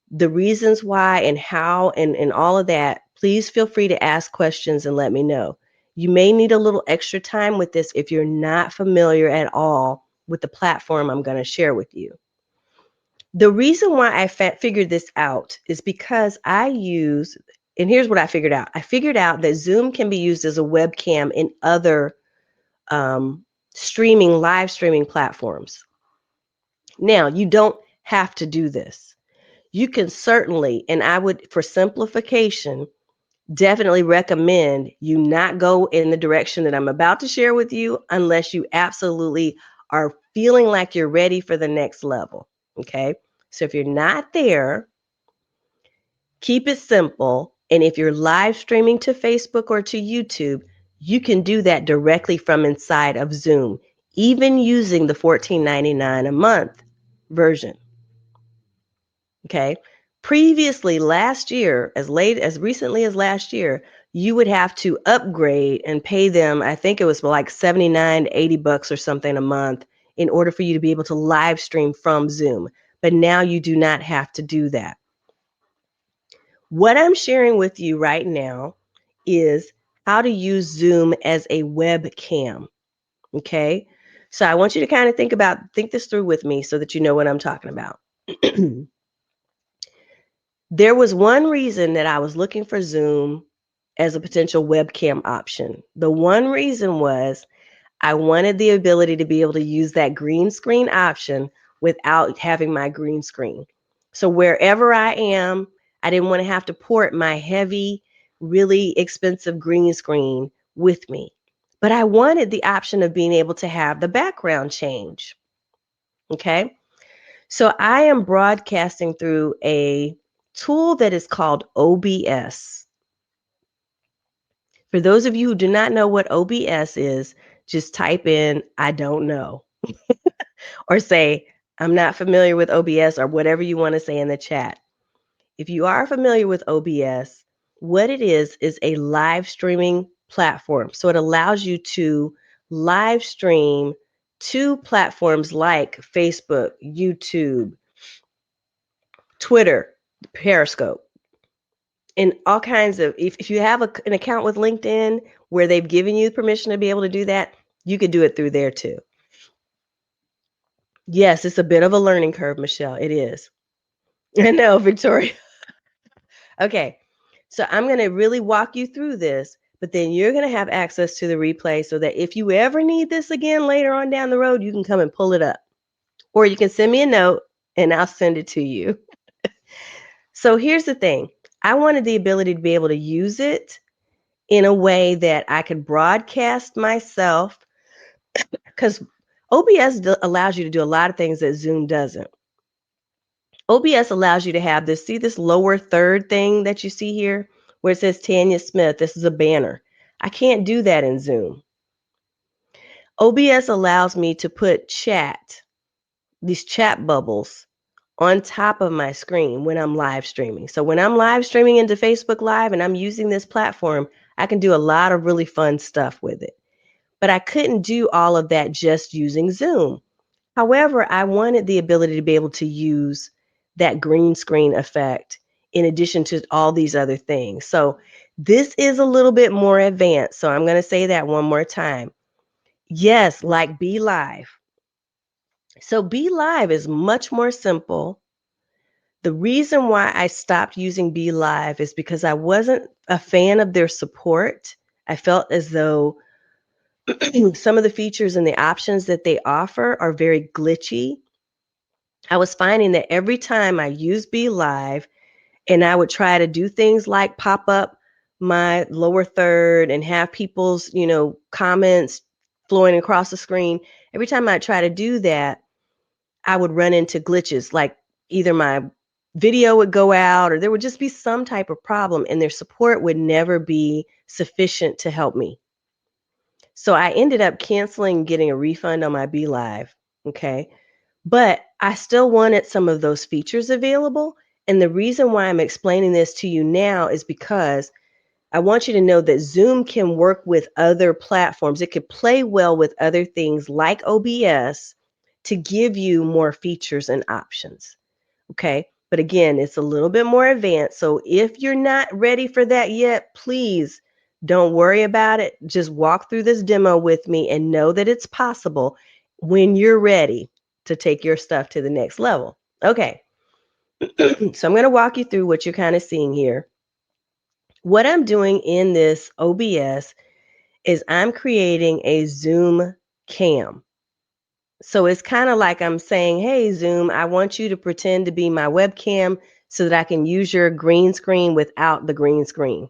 the reasons why and how and all of that, please feel free to ask questions and let me know. You may need a little extra time with this if you're not familiar at all with the platform I'm going to share with you. The reason why I figured this out is because and here's what I figured out. I figured out that Zoom can be used as a webcam in other um, live streaming platforms. Now, you don't have to do this. You can certainly, and I would, for simplification, definitely recommend you not go in the direction that I'm about to share with you unless you absolutely are feeling like you're ready for the next level. Okay. So if you're not there, keep it simple. And if you're live streaming to Facebook or to YouTube, you can do that directly from inside of Zoom, even using the $14.99 a month version. Okay. Previously, last year, as recently as last year, you would have to upgrade and pay them, I think it was like 79 to 80 bucks or something a month in order for you to be able to live stream from Zoom. But now you do not have to do that. What I'm sharing with you right now is how to use Zoom as a webcam. Okay. So I want you to kind of think this through with me so that you know what I'm talking about. There was one reason that I was looking for Zoom as a potential webcam option. The one reason was I wanted the ability to be able to use that green screen option without having my green screen. So wherever I am, I didn't want to have to port my heavy, really expensive green screen with me. But I wanted the option of being able to have the background change. Okay. So I am broadcasting through a tool that is called OBS. For those of you who do not know what OBS is, just type in, I don't know, or say, I'm not familiar with OBS, or whatever you want to say in the chat. If you are familiar with OBS, what it is a live streaming platform. So it allows you to live stream to platforms like Facebook, YouTube, Twitter, Periscope. And all kinds of if you have an account with LinkedIn where they've given you permission to be able to do that, you could do it through there too. Yes, it's a bit of a learning curve, Michelle. It is. I know, Victoria. Okay. So I'm going to really walk you through this, but then you're going to have access to the replay so that if you ever need this again later on down the road, you can come and pull it up. Or you can send me a note and I'll send it to you. So here's the thing. I wanted the ability to be able to use it in a way that I could broadcast myself because OBS allows you to do a lot of things that Zoom doesn't. OBS allows you to have this, see this lower third thing that you see here where it says Tanya Smith. This is a banner. I can't do that in Zoom. OBS allows me to put these chat bubbles on top of my screen when I'm live streaming. So when I'm live streaming into Facebook Live and I'm using this platform, I can do a lot of really fun stuff with it. But I couldn't do all of that just using Zoom. However, I wanted the ability to be able to use that green screen effect in addition to all these other things. So this is a little bit more advanced. So I'm going to say that one more time. Yes, like Be Live. So Be Live is much more simple. The reason why I stopped using Be Live is because I wasn't a fan of their support. I felt as though some of the features and the options that they offer are very glitchy. I was finding that every time I used Be Live and I would try to do things like pop up my lower third and have people's, comments flowing across the screen, every time I try to do that, I would run into glitches like either my video would go out or there would just be some type of problem and their support would never be sufficient to help me. So I ended up canceling getting a refund on my Be Live. Okay. But I still wanted some of those features available. And the reason why I'm explaining this to you now is because I want you to know that Zoom can work with other platforms. It could play well with other things like OBS to give you more features and options. Okay. But again, it's a little bit more advanced. So if you're not ready for that yet, please don't worry about it. Just walk through this demo with me and know that it's possible when you're ready to take your stuff to the next level. Okay. So I'm going to walk you through what you're kind of seeing here. What I'm doing in this OBS is I'm creating a Zoom cam. So it's kind of like I'm saying, hey, Zoom, I want you to pretend to be my webcam so that I can use your green screen without the green screen.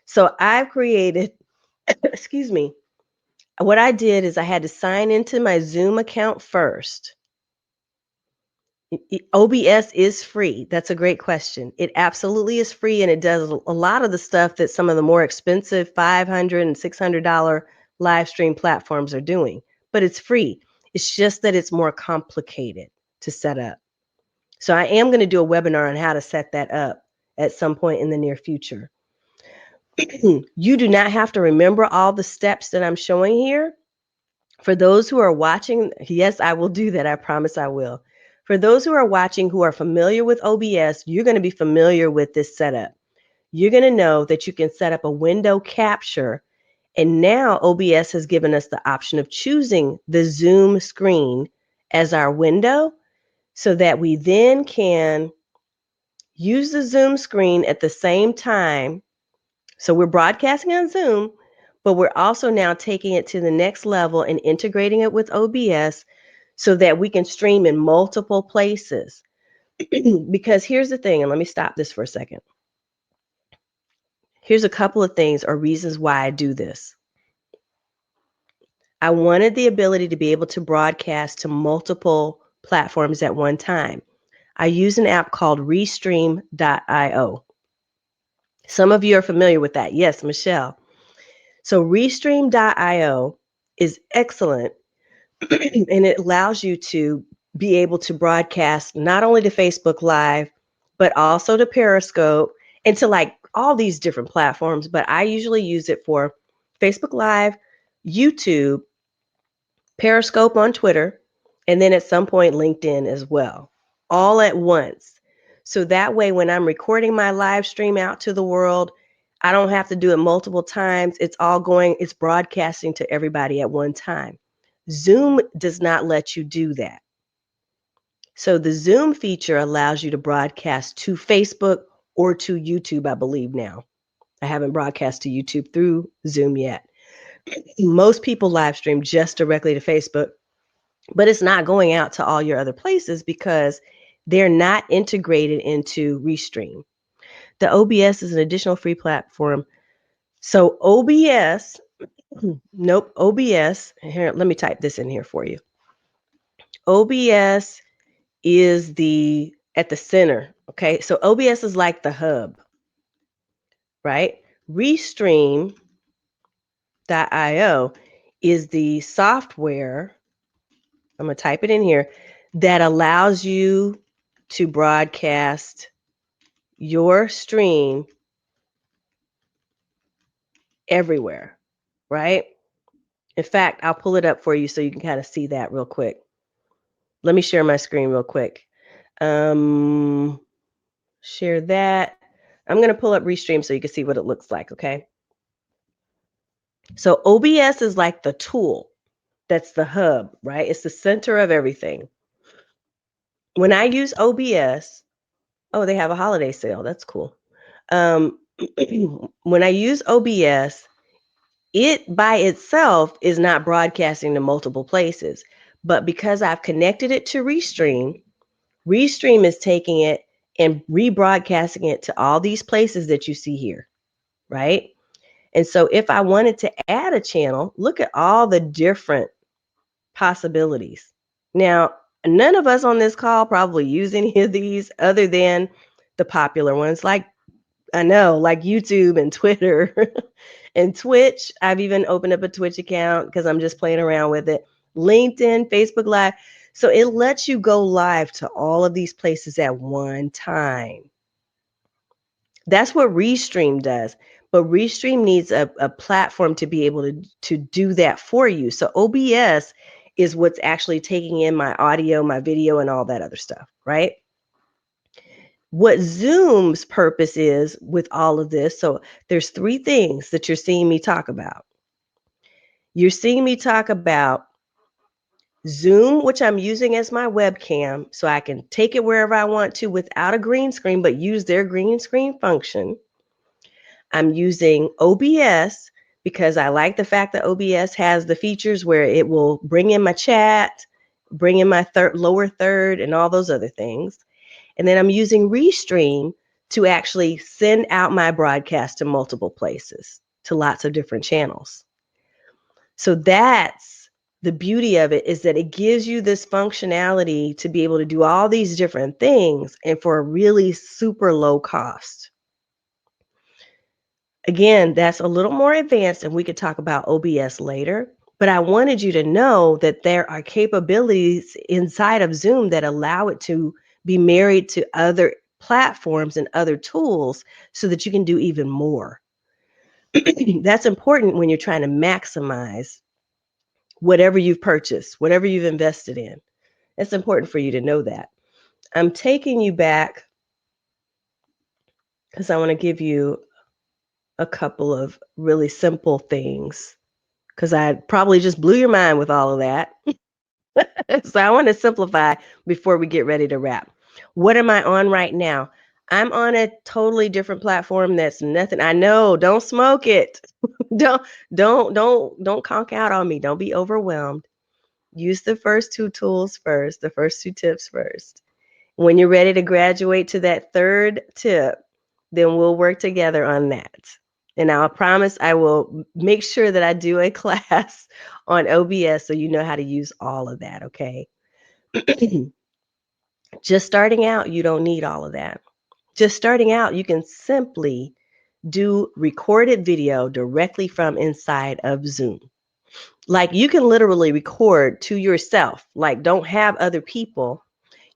So I've created, excuse me, what I did is I had to sign into my Zoom account first. OBS is free. That's a great question. It absolutely is free, and it does a lot of the stuff that some of the more expensive $500 and $600 live stream platforms are doing. But it's free. It's just that it's more complicated to set up. So I am going to do a webinar on how to set that up at some point in the near future. You do not have to remember all the steps that I'm showing here. For those who are watching, yes, I will do that. I promise I will. For those who are watching who are familiar with OBS, you're going to be familiar with this setup. You're going to know that you can set up a window capture. And now OBS has given us the option of choosing the Zoom screen as our window so that we then can use the Zoom screen at the same time. So we're broadcasting on Zoom, but we're also now taking it to the next level and integrating it with OBS so that we can stream in multiple places. Because here's the thing, and let me stop this for a second. Here's a couple of things or reasons why I do this. I wanted the ability to be able to broadcast to multiple platforms at one time. I use an app called Restream.io. Some of you are familiar with that. Yes, Michelle. So Restream.io is excellent and it allows you to be able to broadcast not only to Facebook Live, but also to Periscope and to like all these different platforms. But I usually use it for Facebook Live, YouTube, Periscope on Twitter, and then at some point LinkedIn as well, all at once. So that way, when I'm recording my live stream out to the world, I don't have to do it multiple times. It's broadcasting to everybody at one time. Zoom does not let you do that. So the Zoom feature allows you to broadcast to Facebook or to YouTube, I believe now. I haven't broadcast to YouTube through Zoom yet. Most people live stream just directly to Facebook, but it's not going out to all your other places because they're not integrated into Restream. The OBS is an additional free platform. So OBS, nope, OBS, here, let me type this in here for you. OBS is at the center, okay? So OBS is like the hub, right? Restream.io is the software, I'm gonna type it in here, that allows you to broadcast your stream everywhere, right? In fact, I'll pull it up for you so you can kind of see that real quick. Let me share my screen real quick. Share that. I'm going to pull up Restream so you can see what it looks like, okay? So OBS is like the tool. That's the hub, right? It's the center of everything. When I use OBS, oh, they have a holiday sale. That's cool. When I use OBS, it by itself is not broadcasting to multiple places. But because I've connected it to Restream, Restream is taking it and rebroadcasting it to all these places that you see here, right? And so if I wanted to add a channel, look at all the different possibilities. Now, none of us on this call probably use any of these other than the popular ones, like I know, like YouTube and Twitter and Twitch. I've even opened up a Twitch account because I'm just playing around with it. LinkedIn, Facebook Live. So it lets you go live to all of these places at one time. That's what Restream does. But Restream needs a platform to be able to do that for you. So OBS is what's actually taking in my audio, my video, and all that other stuff, right? What Zoom's purpose is with all of this, so there's three things that you're seeing me talk about. You're seeing me talk about Zoom, which I'm using as my webcam, so I can take it wherever I want to without a green screen, but use their green screen function. I'm using OBS because I like the fact that OBS has the features where it will bring in my chat, bring in my lower third, and all those other things. And then I'm using Restream to actually send out my broadcast to multiple places, to lots of different channels. So that's the beauty of it, is that it gives you this functionality to be able to do all these different things and for a really super low cost. Again, that's a little more advanced, and we could talk about OBS later. But I wanted you to know that there are capabilities inside of Zoom that allow it to be married to other platforms and other tools so that you can do even more. That's important when you're trying to maximize whatever you've purchased, whatever you've invested in. It's important for you to know that. I'm taking you back because I want to give you a couple of really simple things because I probably just blew your mind with all of that. So I want to simplify before we get ready to wrap. What am I on right now? I'm on a totally different platform that's nothing. I know, don't smoke it. don't conk out on me. Don't be overwhelmed. Use the first two tools first, the first two tips first. When you're ready to graduate to that third tip, then we'll work together on that. And I promise I will make sure that I do a class on OBS so you know how to use all of that, okay? Just starting out, you don't need all of that. Just starting out, you can simply do recorded video directly from inside of Zoom. Like you can literally record to yourself, like don't have other people.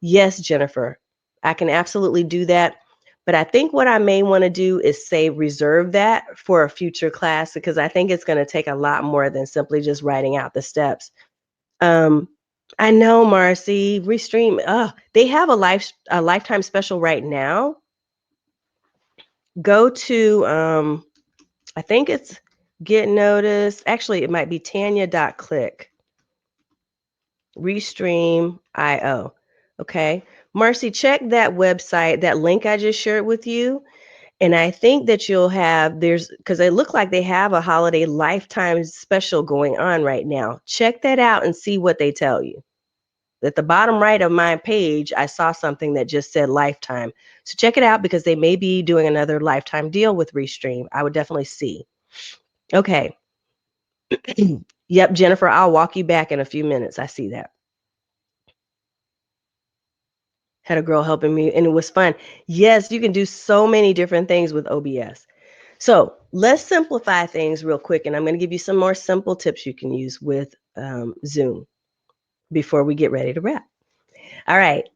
Yes, Jennifer, I can absolutely do that. But I think what I may want to do is say reserve that for a future class because I think it's going to take a lot more than simply just writing out the steps. Um, I know, Marcy. Restream. They have a lifetime special right now. Go to I think it's Get Notice. Actually, it might be Tanya.click. Restream IO. Okay. Marcy, check that website, that link I just shared with you. And I think that you'll have, because it look like they have a holiday lifetime special going on right now. Check that out and see what they tell you. At the bottom right of my page, I saw something that just said lifetime. So check it out because they may be doing another lifetime deal with Restream. I would definitely see. Okay. Yep, Jennifer, I'll walk you back in a few minutes. I see that. Had a girl helping me and it was fun. Yes, you can do so many different things with OBS. So let's simplify things real quick. And I'm going to give you some more simple tips you can use with Zoom before we get ready to wrap. All right.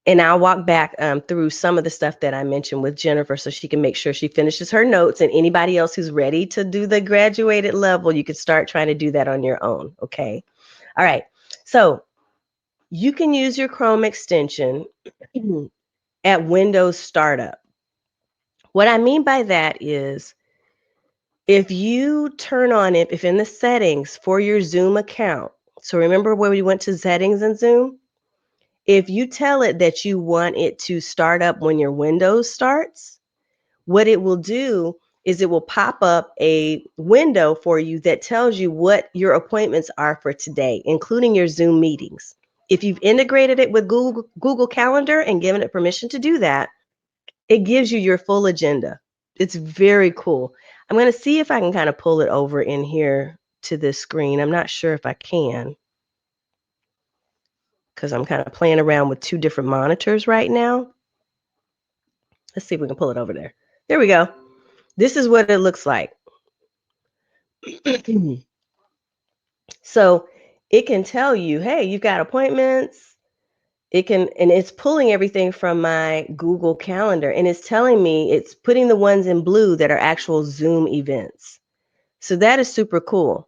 And I'll walk back through some of the stuff that I mentioned with Jennifer so she can make sure she finishes her notes. And anybody else who's ready to do the graduated level, you can start trying to do that on your own. Okay. All right. So you can use your Chrome extension at Windows Startup. What I mean by that is if you turn on it, if in the settings for your Zoom account, so remember where we went to settings in Zoom? If you tell it that you want it to start up when your Windows starts, what it will do is it will pop up a window for you that tells you what your appointments are for today, including your Zoom meetings. If you've integrated it with Google Calendar and given it permission to do that, it gives you your full agenda. It's very cool. I'm going to see if I can kind of pull it over in here to this screen. I'm not sure if I can because I'm kind of playing around with two different monitors right now. Let's see if we can pull it over there. There we go. This is what it looks like. So it can tell you, hey, you've got appointments. And it's pulling everything from my Google Calendar and it's telling me, it's putting the ones in blue that are actual Zoom events. So that is super cool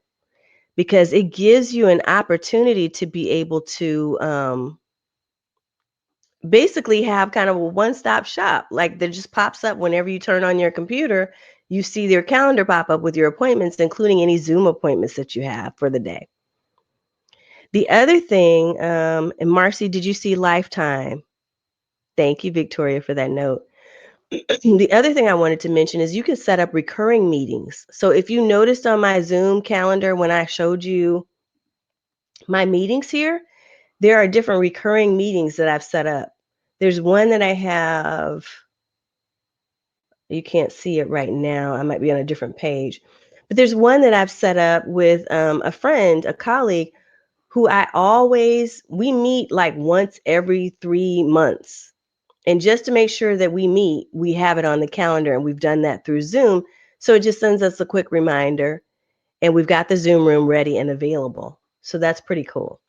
because it gives you an opportunity to be able to basically have kind of a one-stop shop. Like that just pops up whenever you turn on your computer, you see their calendar pop up with your appointments, including any Zoom appointments that you have for the day. The other thing, and Marcy, did you see Lifetime? Thank you, Victoria, for that note. The other thing I wanted to mention is you can set up recurring meetings. So if you noticed on my Zoom calendar when I showed you my meetings here, there are different recurring meetings that I've set up. There's one that I have, you can't see it right now. I might be on a different page. But there's one that I've set up with a friend, a colleague, who we meet like once every 3 months. And just to make sure that we meet, we have it on the calendar and we've done that through Zoom. So it just sends us a quick reminder and we've got the Zoom room ready and available. So that's pretty cool.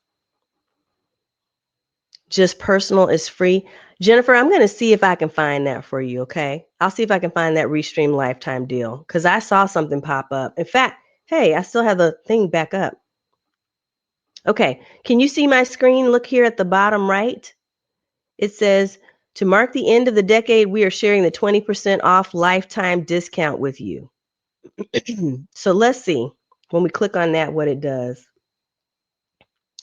Just personal is free. Jennifer, I'm going to see if I can find that for you, okay? I'll see if I can find that Restream lifetime deal because I saw something pop up. In fact, hey, I still have the thing back up. Okay, can you see my screen? Look here at the bottom right. It says, to mark the end of the decade, we are sharing the 20% off lifetime discount with you. So let's see when we click on that what it does.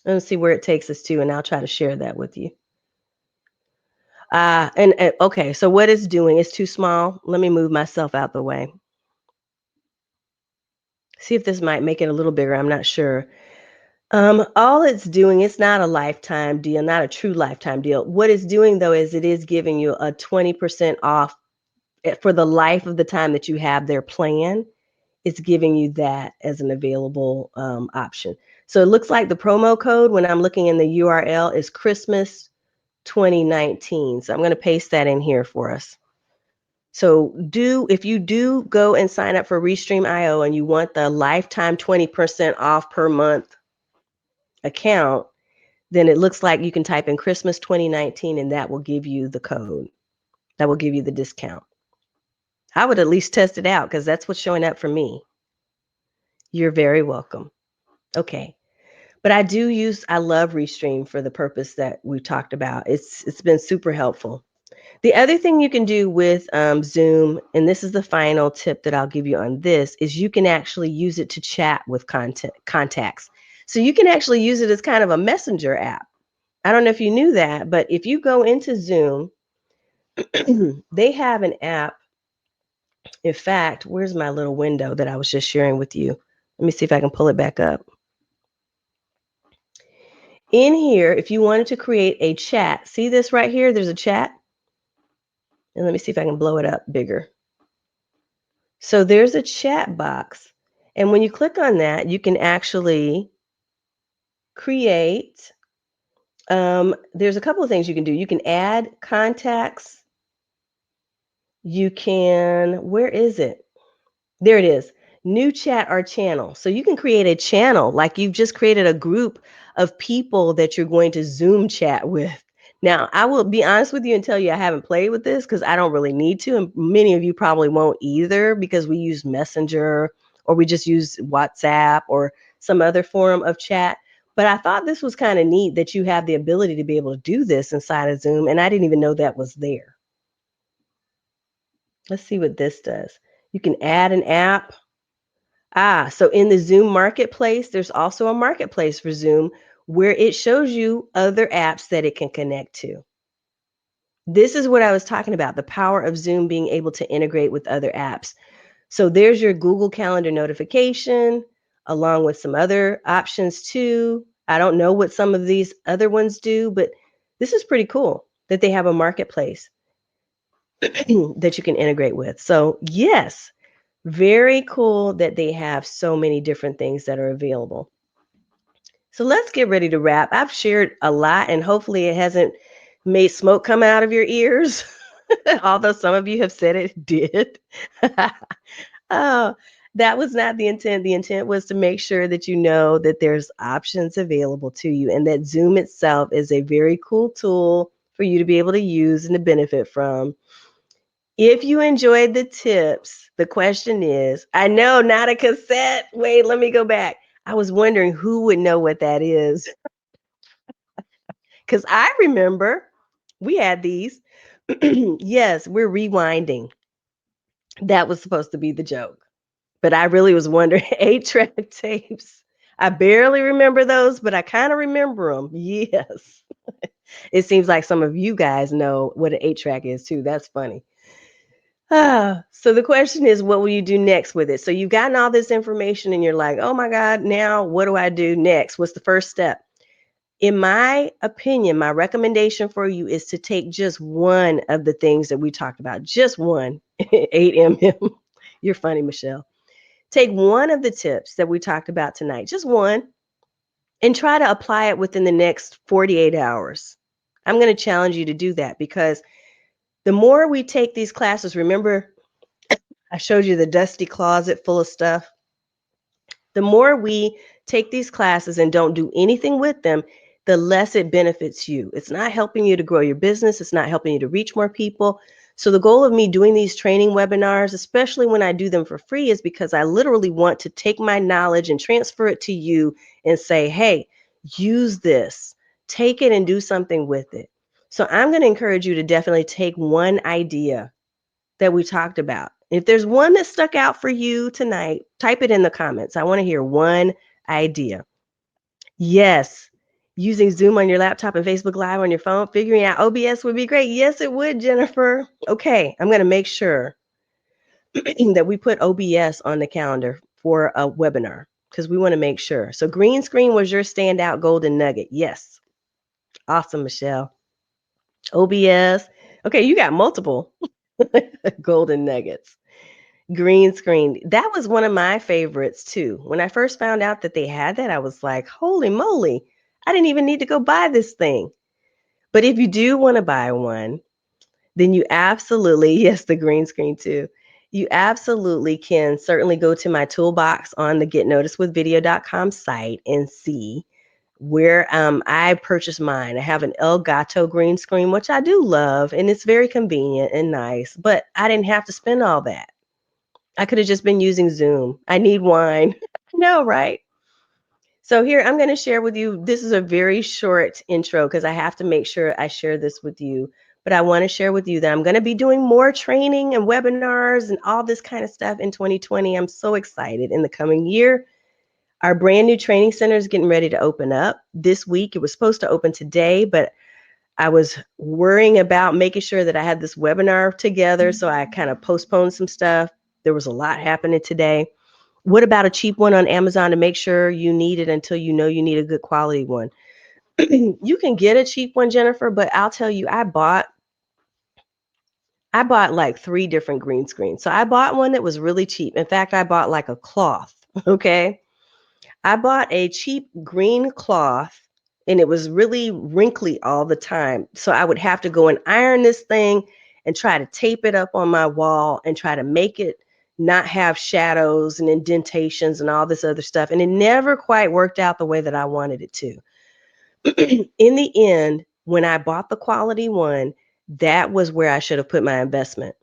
Let's see where it takes us to, and I'll try to share that with you. Okay, so what it's doing is too small. Let me move myself out the way. See if this might make it a little bigger. I'm not sure. All it's doing, it's not a lifetime deal, not a true lifetime deal. What it's doing though is it is giving you a 20% off for the life of the time that you have their plan. It's giving you that as an available option. So it looks like the promo code when I'm looking in the URL is Christmas 2019. So I'm going to paste that in here for us. So if you do go and sign up for Restream IO and you want the lifetime 20% off per month account, then it looks like you can type in Christmas 2019 and that will give you the code. That will give you the discount. I would at least test it out because that's what's showing up for me. You're very welcome. Okay. But I love Restream for the purpose that we talked about. It's been super helpful. The other thing you can do with Zoom, and this is the final tip that I'll give you on this, is you can actually use it to chat with contacts. So you can actually use it as kind of a messenger app. I don't know if you knew that, but if you go into Zoom, they have an app. In fact, where's my little window that I was just sharing with you? Let me see if I can pull it back up. In here, if you wanted to create a chat, see this right here? There's a chat. And let me see if I can blow it up bigger. So there's a chat box. And when you click on that, you can actually create. There's a couple of things you can do. You can add contacts. You can, where is it? There it is. New chat or channel. So you can create a channel like you've just created a group of people that you're going to Zoom chat with. Now, I will be honest with you and tell you I haven't played with this because I don't really need to. And many of you probably won't either because we use Messenger or we just use WhatsApp or some other form of chat. But I thought this was kind of neat that you have the ability to be able to do this inside of Zoom. And I didn't even know that was there. Let's see what this does. You can add an app. So in the Zoom marketplace, there's also a marketplace for Zoom where it shows you other apps that it can connect to. This is what I was talking about, the power of Zoom being able to integrate with other apps. So there's your Google Calendar notification, along with some other options too. I don't know what some of these other ones do, but this is pretty cool that they have a marketplace that you can integrate with. So yes, very cool that they have so many different things that are available. So let's get ready to wrap. I've shared a lot, and hopefully it hasn't made smoke come out of your ears, although some of you have said it did. Oh, that was not the intent. The intent was to make sure that you know that there's options available to you and that Zoom itself is a very cool tool for you to be able to use and to benefit from. If you enjoyed the tips, the question is, I know, not a cassette. Wait, let me go back. I was wondering who would know what that is because I remember we had these. Yes, we're rewinding. That was supposed to be the joke. But I really was wondering, 8-track tapes. I barely remember those, but I kind of remember them. Yes. It seems like some of you guys know what an 8-track is too. That's funny. So the question is, what will you do next with it? So you've gotten all this information and you're like, oh my God, now what do I do next? What's the first step? In my opinion, my recommendation for you is to take just one of the things that we talked about, just one, 8mm. You're funny, Michelle. Take one of the tips that we talked about tonight, just one, and try to apply it within the next 48 hours. I'm going to challenge you to do that because the more we take these classes, remember I showed you the dusty closet full of stuff. The more we take these classes and don't do anything with them, the less it benefits you. It's not helping you to grow your business. It's not helping you to reach more people. So the goal of me doing these training webinars, especially when I do them for free, is because I literally want to take my knowledge and transfer it to you and say, hey, use this, take it and do something with it. So I'm going to encourage you to definitely take one idea that we talked about. If there's one that stuck out for you tonight, type it in the comments. I want to hear one idea. Yes, using Zoom on your laptop and Facebook Live on your phone, figuring out OBS would be great. Yes, it would, Jennifer. Okay, I'm going to make sure that we put OBS on the calendar for a webinar because we want to make sure. So green screen was your standout golden nugget. Yes. Awesome, Michelle. OBS. Okay, you got multiple golden nuggets. Green screen. That was one of my favorites too. When I first found out that they had that, I was like, holy moly, I didn't even need to go buy this thing. But if you do want to buy one, then you absolutely, yes, the green screen too. You absolutely can certainly go to my toolbox on the getnoticedwithvideo.com site and see where I purchased mine. I have an Elgato green screen, which I do love, and it's very convenient and nice, but I didn't have to spend all that. I could have just been using Zoom. I need wine. No, right? So here I'm going to share with you. This is a very short intro because I have to make sure I share this with you. But I want to share with you that I'm going to be doing more training and webinars and all this kind of stuff in 2020. I'm so excited in the coming year. Our brand new training center is getting ready to open up this week. It was supposed to open today, but I was worrying about making sure that I had this webinar together. So I kind of postponed some stuff. There was a lot happening today. What about a cheap one on Amazon to make sure you need it until you know you need a good quality one? You can get a cheap one, Jennifer, but I'll tell you, I bought like 3 different green screens. So I bought one that was really cheap. In fact, I bought like a cloth, okay? I bought a cheap green cloth and it was really wrinkly all the time. So I would have to go and iron this thing and try to tape it up on my wall and try to make it not have shadows and indentations and all this other stuff. And it never quite worked out the way that I wanted it to. In the end, when I bought the quality one, that was where I should have put my investment.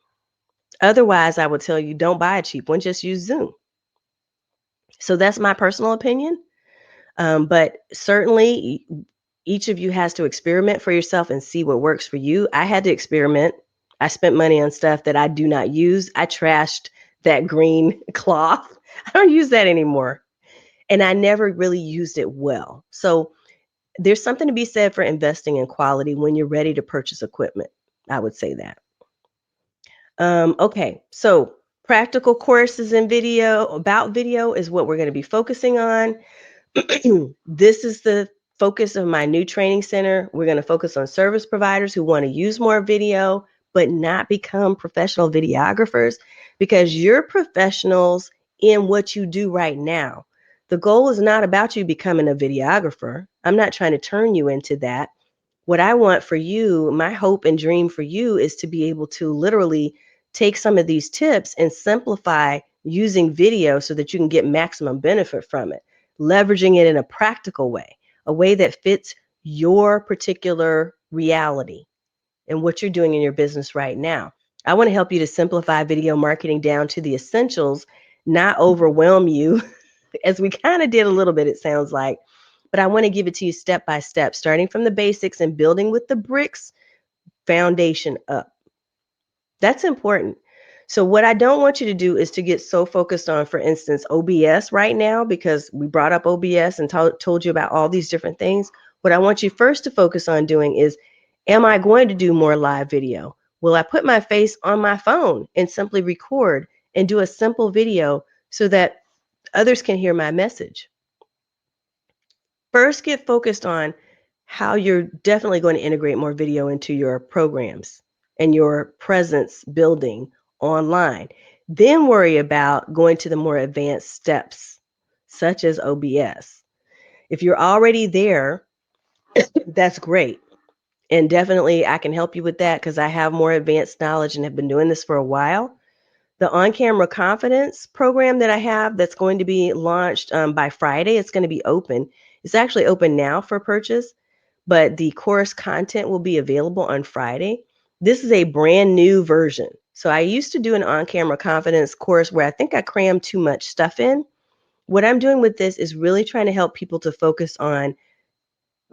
Otherwise, I would tell you don't buy a cheap one, just use Zoom. So that's my personal opinion. But certainly, each of you has to experiment for yourself and see what works for you. I had to experiment. I spent money on stuff that I do not use. I trashed that green cloth. I don't use that anymore. And I never really used it well. So there's something to be said for investing in quality when you're ready to purchase equipment. I would say that. Okay, so practical courses in video about video is what we're going to be focusing on. This is the focus of my new training center. We're going to focus on service providers who want to use more video, but not become professional videographers because you're professionals in what you do right now. The goal is not about you becoming a videographer. I'm not trying to turn you into that. What I want for you, my hope and dream for you is to be able to literally take some of these tips and simplify using video so that you can get maximum benefit from it, leveraging it in a practical way, a way that fits your particular reality and what you're doing in your business right now. I want to help you to simplify video marketing down to the essentials, not overwhelm you, as we kind of did a little bit, it sounds like. But I want to give it to you step by step, starting from the basics and building with the bricks foundation up. That's important. So what I don't want you to do is to get so focused on, for instance, OBS right now, because we brought up OBS and told you about all these different things. What I want you first to focus on doing is, am I going to do more live video? Will I put my face on my phone and simply record and do a simple video so that others can hear my message? First, get focused on how you're definitely going to integrate more video into your programs and your presence building online. Then worry about going to the more advanced steps, such as OBS. If you're already there, that's great. And definitely I can help you with that because I have more advanced knowledge and have been doing this for a while. The on-camera confidence program that I have that's going to be launched by Friday, it's going to be open. It's actually open now for purchase, but the course content will be available on Friday. This is a brand new version. So I used to do an on-camera confidence course where I think I crammed too much stuff in. What I'm doing with this is really trying to help people to focus on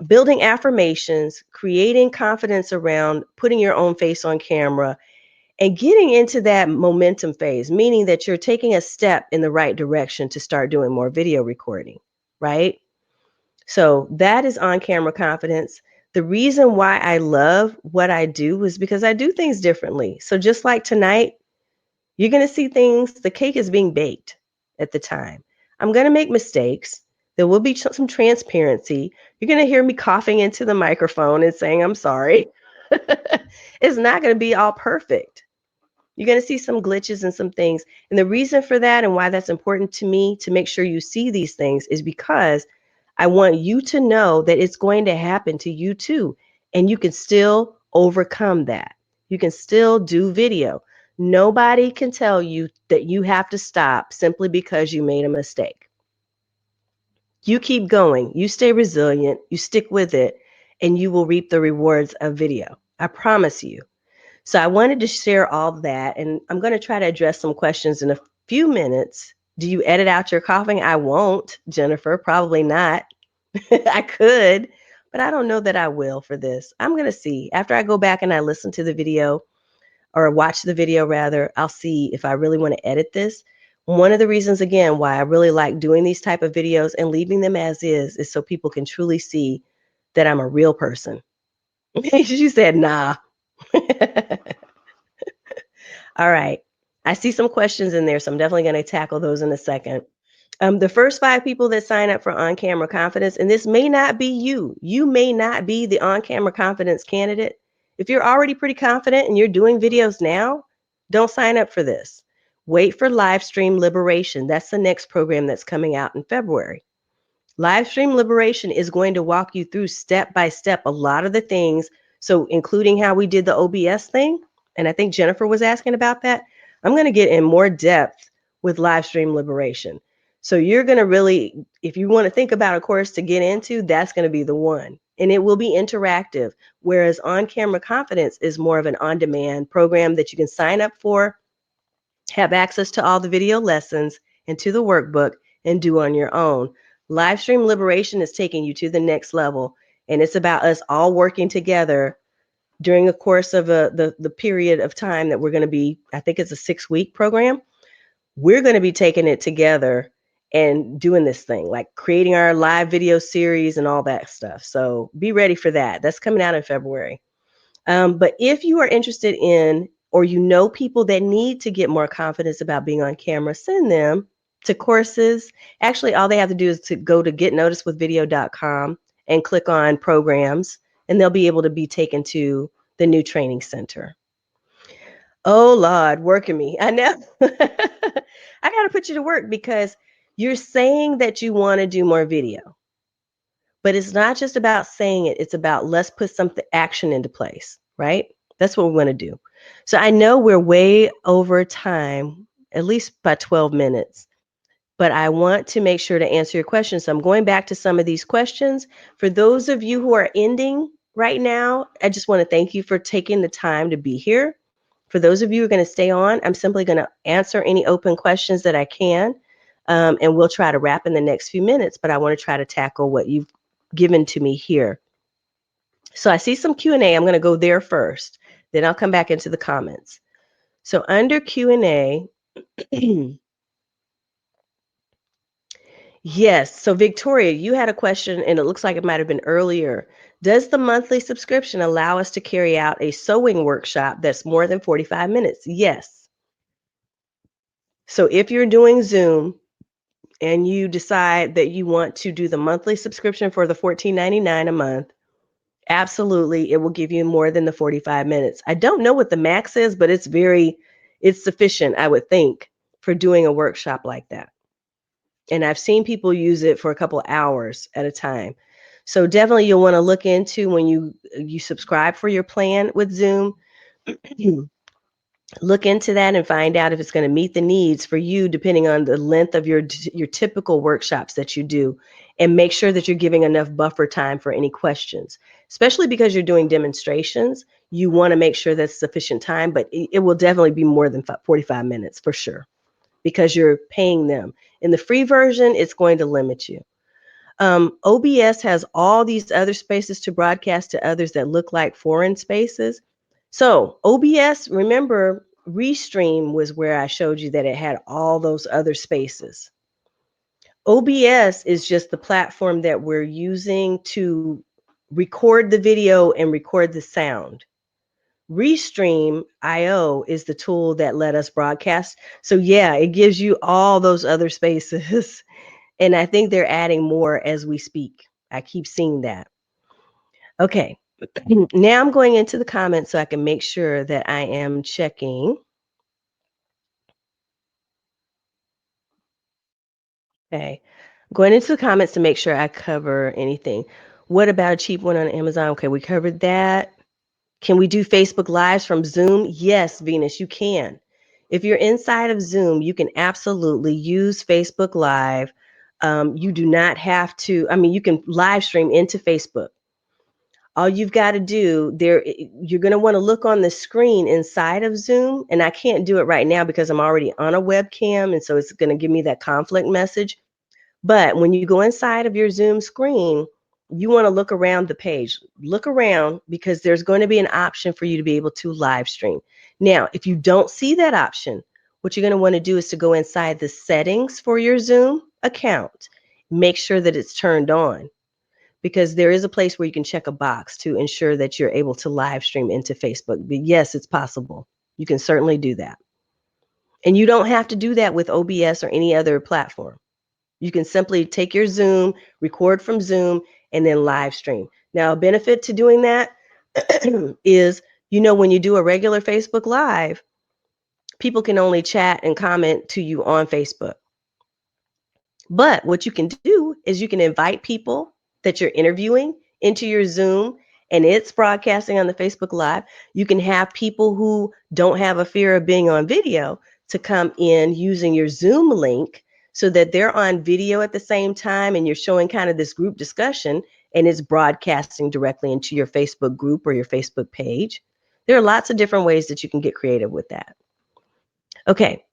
building affirmations, creating confidence around putting your own face on camera, and getting into that momentum phase, meaning that you're taking a step in the right direction to start doing more video recording, right? So that is on camera confidence. The reason why I love what I do is because I do things differently. So just like tonight, you're going to see things, the cake is being baked at the time. I'm going to make mistakes. There will be some transparency. You're going to hear me coughing into the microphone and saying, I'm sorry. It's not going to be all perfect. You're going to see some glitches and some things. And the reason for that and why that's important to me to make sure you see these things is because I want you to know that it's going to happen to you too. And you can still overcome that. You can still do video. Nobody can tell you that you have to stop simply because you made a mistake. You keep going, you stay resilient, you stick with it, and you will reap the rewards of video. I promise you. So I wanted to share all of that, and I'm going to try to address some questions in a few minutes Do you edit out your coughing? I won't, Jennifer. Probably not. I could, but I don't know that I will for this. I'm going to see. After I go back and I listen to the video or watch the video rather, I'll see if I really want to edit this. One of the reasons again why I really like doing these type of videos and leaving them as is so people can truly see that I'm a real person. She said, nah. All right. I see some questions in there, so I'm definitely going to tackle those in a second. The first 5 people that sign up for on-camera confidence, and this may not be you. You may not be the on-camera confidence candidate. If you're already pretty confident and you're doing videos now, don't sign up for this. Wait for Live Stream Liberation. That's the next program that's coming out in February. Live Stream Liberation is going to walk you through step by step a lot of the things, so including how we did the OBS thing, and I think Jennifer was asking about that. I'm going to get in more depth with Live Stream Liberation. So you're going to really, if you want to think about a course to get into, that's going to be the one. And it will be interactive, whereas On-Camera Confidence is more of an on-demand program that you can sign up for, have access to all the video lessons and to the workbook, and do on your own. Live Stream Liberation is taking you to the next level, and it's about us all working together during the course of the period of time that we're going to be, I think it's a 6-week program. We're going to be taking it together and doing this thing, like creating our live video series and all that stuff. So be ready for that. That's coming out in February. But if you are interested in, or you know people that need to get more confidence about being on camera, send them to courses. Actually, all they have to do is to go to getnoticedwithvideo.com and click on programs, and they'll be able to be taken to the new training center. Oh, Lord, working me. I know. I got to put you to work because you're saying that you want to do more video. But it's not just about saying it, it's about let's put some action into place, right? That's what we want to do. So I know we're way over time, at least by 12 minutes, but I want to make sure to answer your questions. So I'm going back to some of these questions. For those of you who are ending right now, I just want to thank you for taking the time to be here. For those of you who are going to stay on, I'm simply going to answer any open questions that I can, and we'll try to wrap in the next few minutes, but I want to try to tackle what you've given to me here. So I see some Q&A. I'm going to go there first. Then I'll come back into the comments. So under Q&A, yes. So Victoria, you had a question, and it looks like it might have been earlier. Does the monthly subscription allow us to carry out a sewing workshop that's more than 45 minutes? Yes. So if you're doing Zoom and you decide that you want to do the monthly subscription for the $14.99 a month, absolutely, it will give you more than the 45 minutes. I don't know what the max is, but it's sufficient, I would think, for doing a workshop like that. And I've seen people use it for a couple of hours at a time. So definitely you'll want to look into when you subscribe for your plan with Zoom. Look into that and find out if it's going to meet the needs for you depending on the length of your typical workshops that you do, and make sure that you're giving enough buffer time for any questions, especially because you're doing demonstrations. You want to make sure that's sufficient time, but it will definitely be more than 45 minutes for sure because you're paying them. In the free version, it's going to limit you. OBS has all these other spaces to broadcast to others that look like foreign spaces. So OBS, remember, Restream was where I showed you that it had all those other spaces. OBS is just the platform that we're using to record the video and record the sound. Restream.io is the tool that let us broadcast. So yeah, it gives you all those other spaces. And I think they're adding more as we speak. I keep seeing that. Okay, now I'm going into the comments so I can make sure that I am checking. Okay, going into the comments to make sure I cover anything. What about a cheap one on Amazon? Okay, we covered that. Can we do Facebook Lives from Zoom? Yes, Venus, you can. If you're inside of Zoom, you can absolutely use Facebook Live. You do not have to, I mean, you can live stream into Facebook. All you've got to do there, you're going to want to look on the screen inside of Zoom. And I can't do it right now because I'm already on a webcam. And so it's going to give me that conflict message. But when you go inside of your Zoom screen, you want to look around the page. Look around because there's going to be an option for you to be able to live stream. Now, if you don't see that option, what you're going to want to do is to go inside the settings for your Zoom account. Make sure that it's turned on because there is a place where you can check a box to ensure that you're able to live stream into Facebook. But yes, it's possible. You can certainly do that. And you don't have to do that with OBS or any other platform. You can simply take your Zoom, record from Zoom, and then live stream. Now, a benefit to doing that is, when you do a regular Facebook Live, people can only chat and comment to you on Facebook. But what you can do is you can invite people that you're interviewing into your Zoom and it's broadcasting on the Facebook Live. You can have people who don't have a fear of being on video to come in using your Zoom link so that they're on video at the same time and you're showing kind of this group discussion and it's broadcasting directly into your Facebook group or your Facebook page. There are lots of different ways that you can get creative with that. Okay.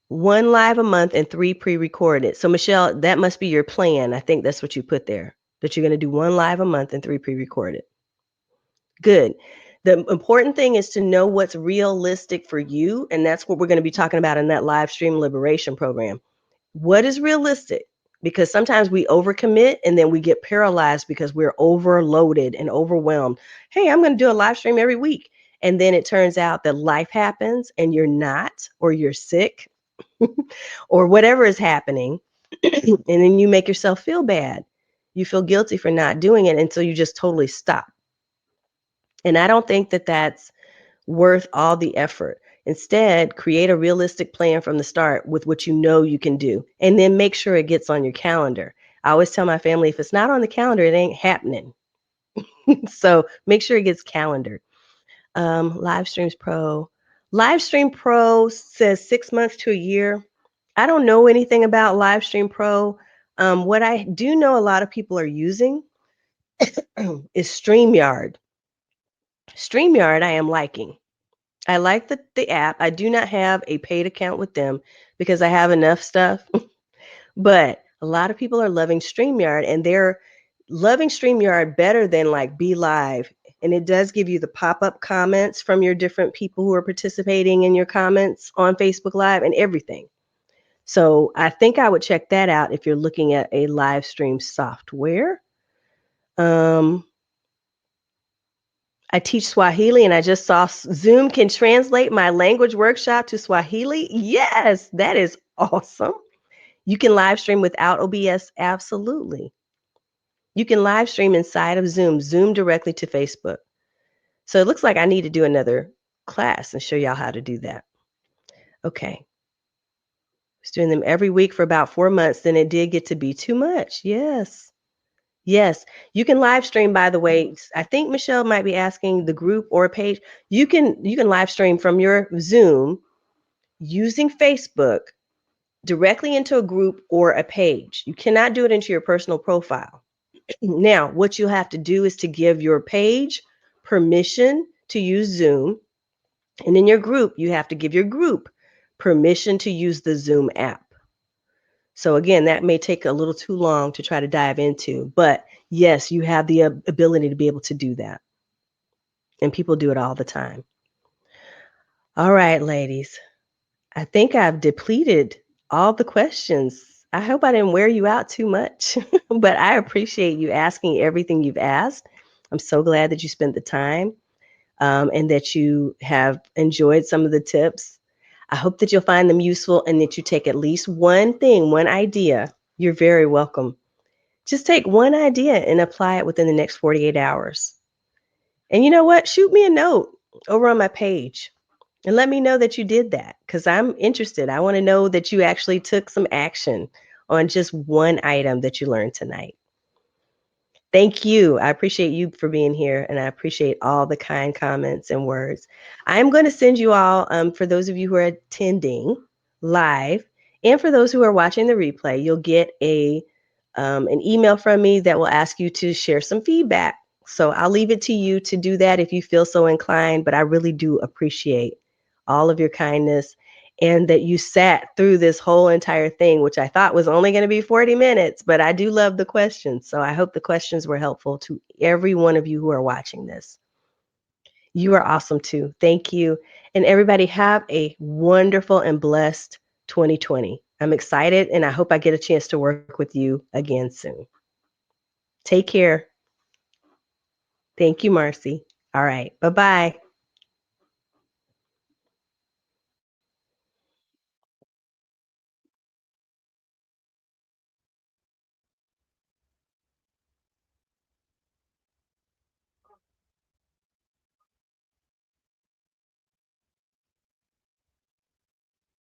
One live a month and 3 pre-recorded. So Michelle, that must be your plan. I think that's what you put there, that you're going to do 1 live a month and 3 pre-recorded. Good. The important thing is to know what's realistic for you, and that's what we're going to be talking about in that live stream liberation program. What is realistic? Because sometimes we overcommit and then we get paralyzed because we're overloaded and overwhelmed. Hey, I'm going to do a live stream every week. And then it turns out that life happens and you're not, or you're sick, or whatever is happening. And then you make yourself feel bad. You feel guilty for not doing it. And so you just totally stop. And I don't think that that's worth all the effort. Instead, create a realistic plan from the start with what you know you can do, and then make sure it gets on your calendar. I always tell my family, if it's not on the calendar, it ain't happening. So make sure it gets calendared. Live Streams Pro. Livestream Pro says 6 months to a year. I don't know anything about Livestream Pro. What I do know a lot of people are using is StreamYard. StreamYard I am liking. I like the app. I do not have a paid account with them because I have enough stuff. But a lot of people are loving StreamYard and they're loving StreamYard better than like Be Live. And it does give you the pop-up comments from your different people who are participating in your comments on Facebook Live and everything. So I think I would check that out if you're looking at a live stream software. I teach Swahili and I just saw Zoom can translate my language workshop to Swahili. Yes, that is awesome. You can live stream without OBS. Absolutely. You can live stream inside of Zoom directly to Facebook. So it looks like I need to do another class and show y'all how to do that. Okay. I was doing them every week for about 4 months. Then it did get to be too much. Yes. Yes, you can live stream, by the way. I think Michelle might be asking the group or a page. You can live stream from your Zoom using Facebook directly into a group or a page. You cannot do it into your personal profile. Now, what you have to do is to give your page permission to use Zoom. And in your group, you have to give your group permission to use the Zoom app. So again, that may take a little too long to try to dive into, but yes, you have the ability to be able to do that. And people do it all the time. All right, ladies. I think I've depleted all the questions. I hope I didn't wear you out too much, but I appreciate you asking everything you've asked. I'm so glad that you spent the time and that you have enjoyed some of the tips. I hope that you'll find them useful and that you take at least one thing, one idea. You're very welcome. Just take one idea and apply it within the next 48 hours. And you know what? Shoot me a note over on my page and let me know that you did that because I'm interested. I want to know that you actually took some action on just one item that you learned tonight. Thank you. I appreciate you for being here, and I appreciate all the kind comments and words. I'm going to send you all, for those of you who are attending live, and for those who are watching the replay, you'll get an email from me that will ask you to share some feedback. So I'll leave it to you to do that if you feel so inclined, but I really do appreciate all of your kindness and that you sat through this whole entire thing, which I thought was only going to be 40 minutes, but I do love the questions. So I hope the questions were helpful to every one of you who are watching this. You are awesome too. Thank you. And everybody have a wonderful and blessed 2020. I'm excited and I hope I get a chance to work with you again soon. Take care. Thank you, Marcy. All right. Bye-bye.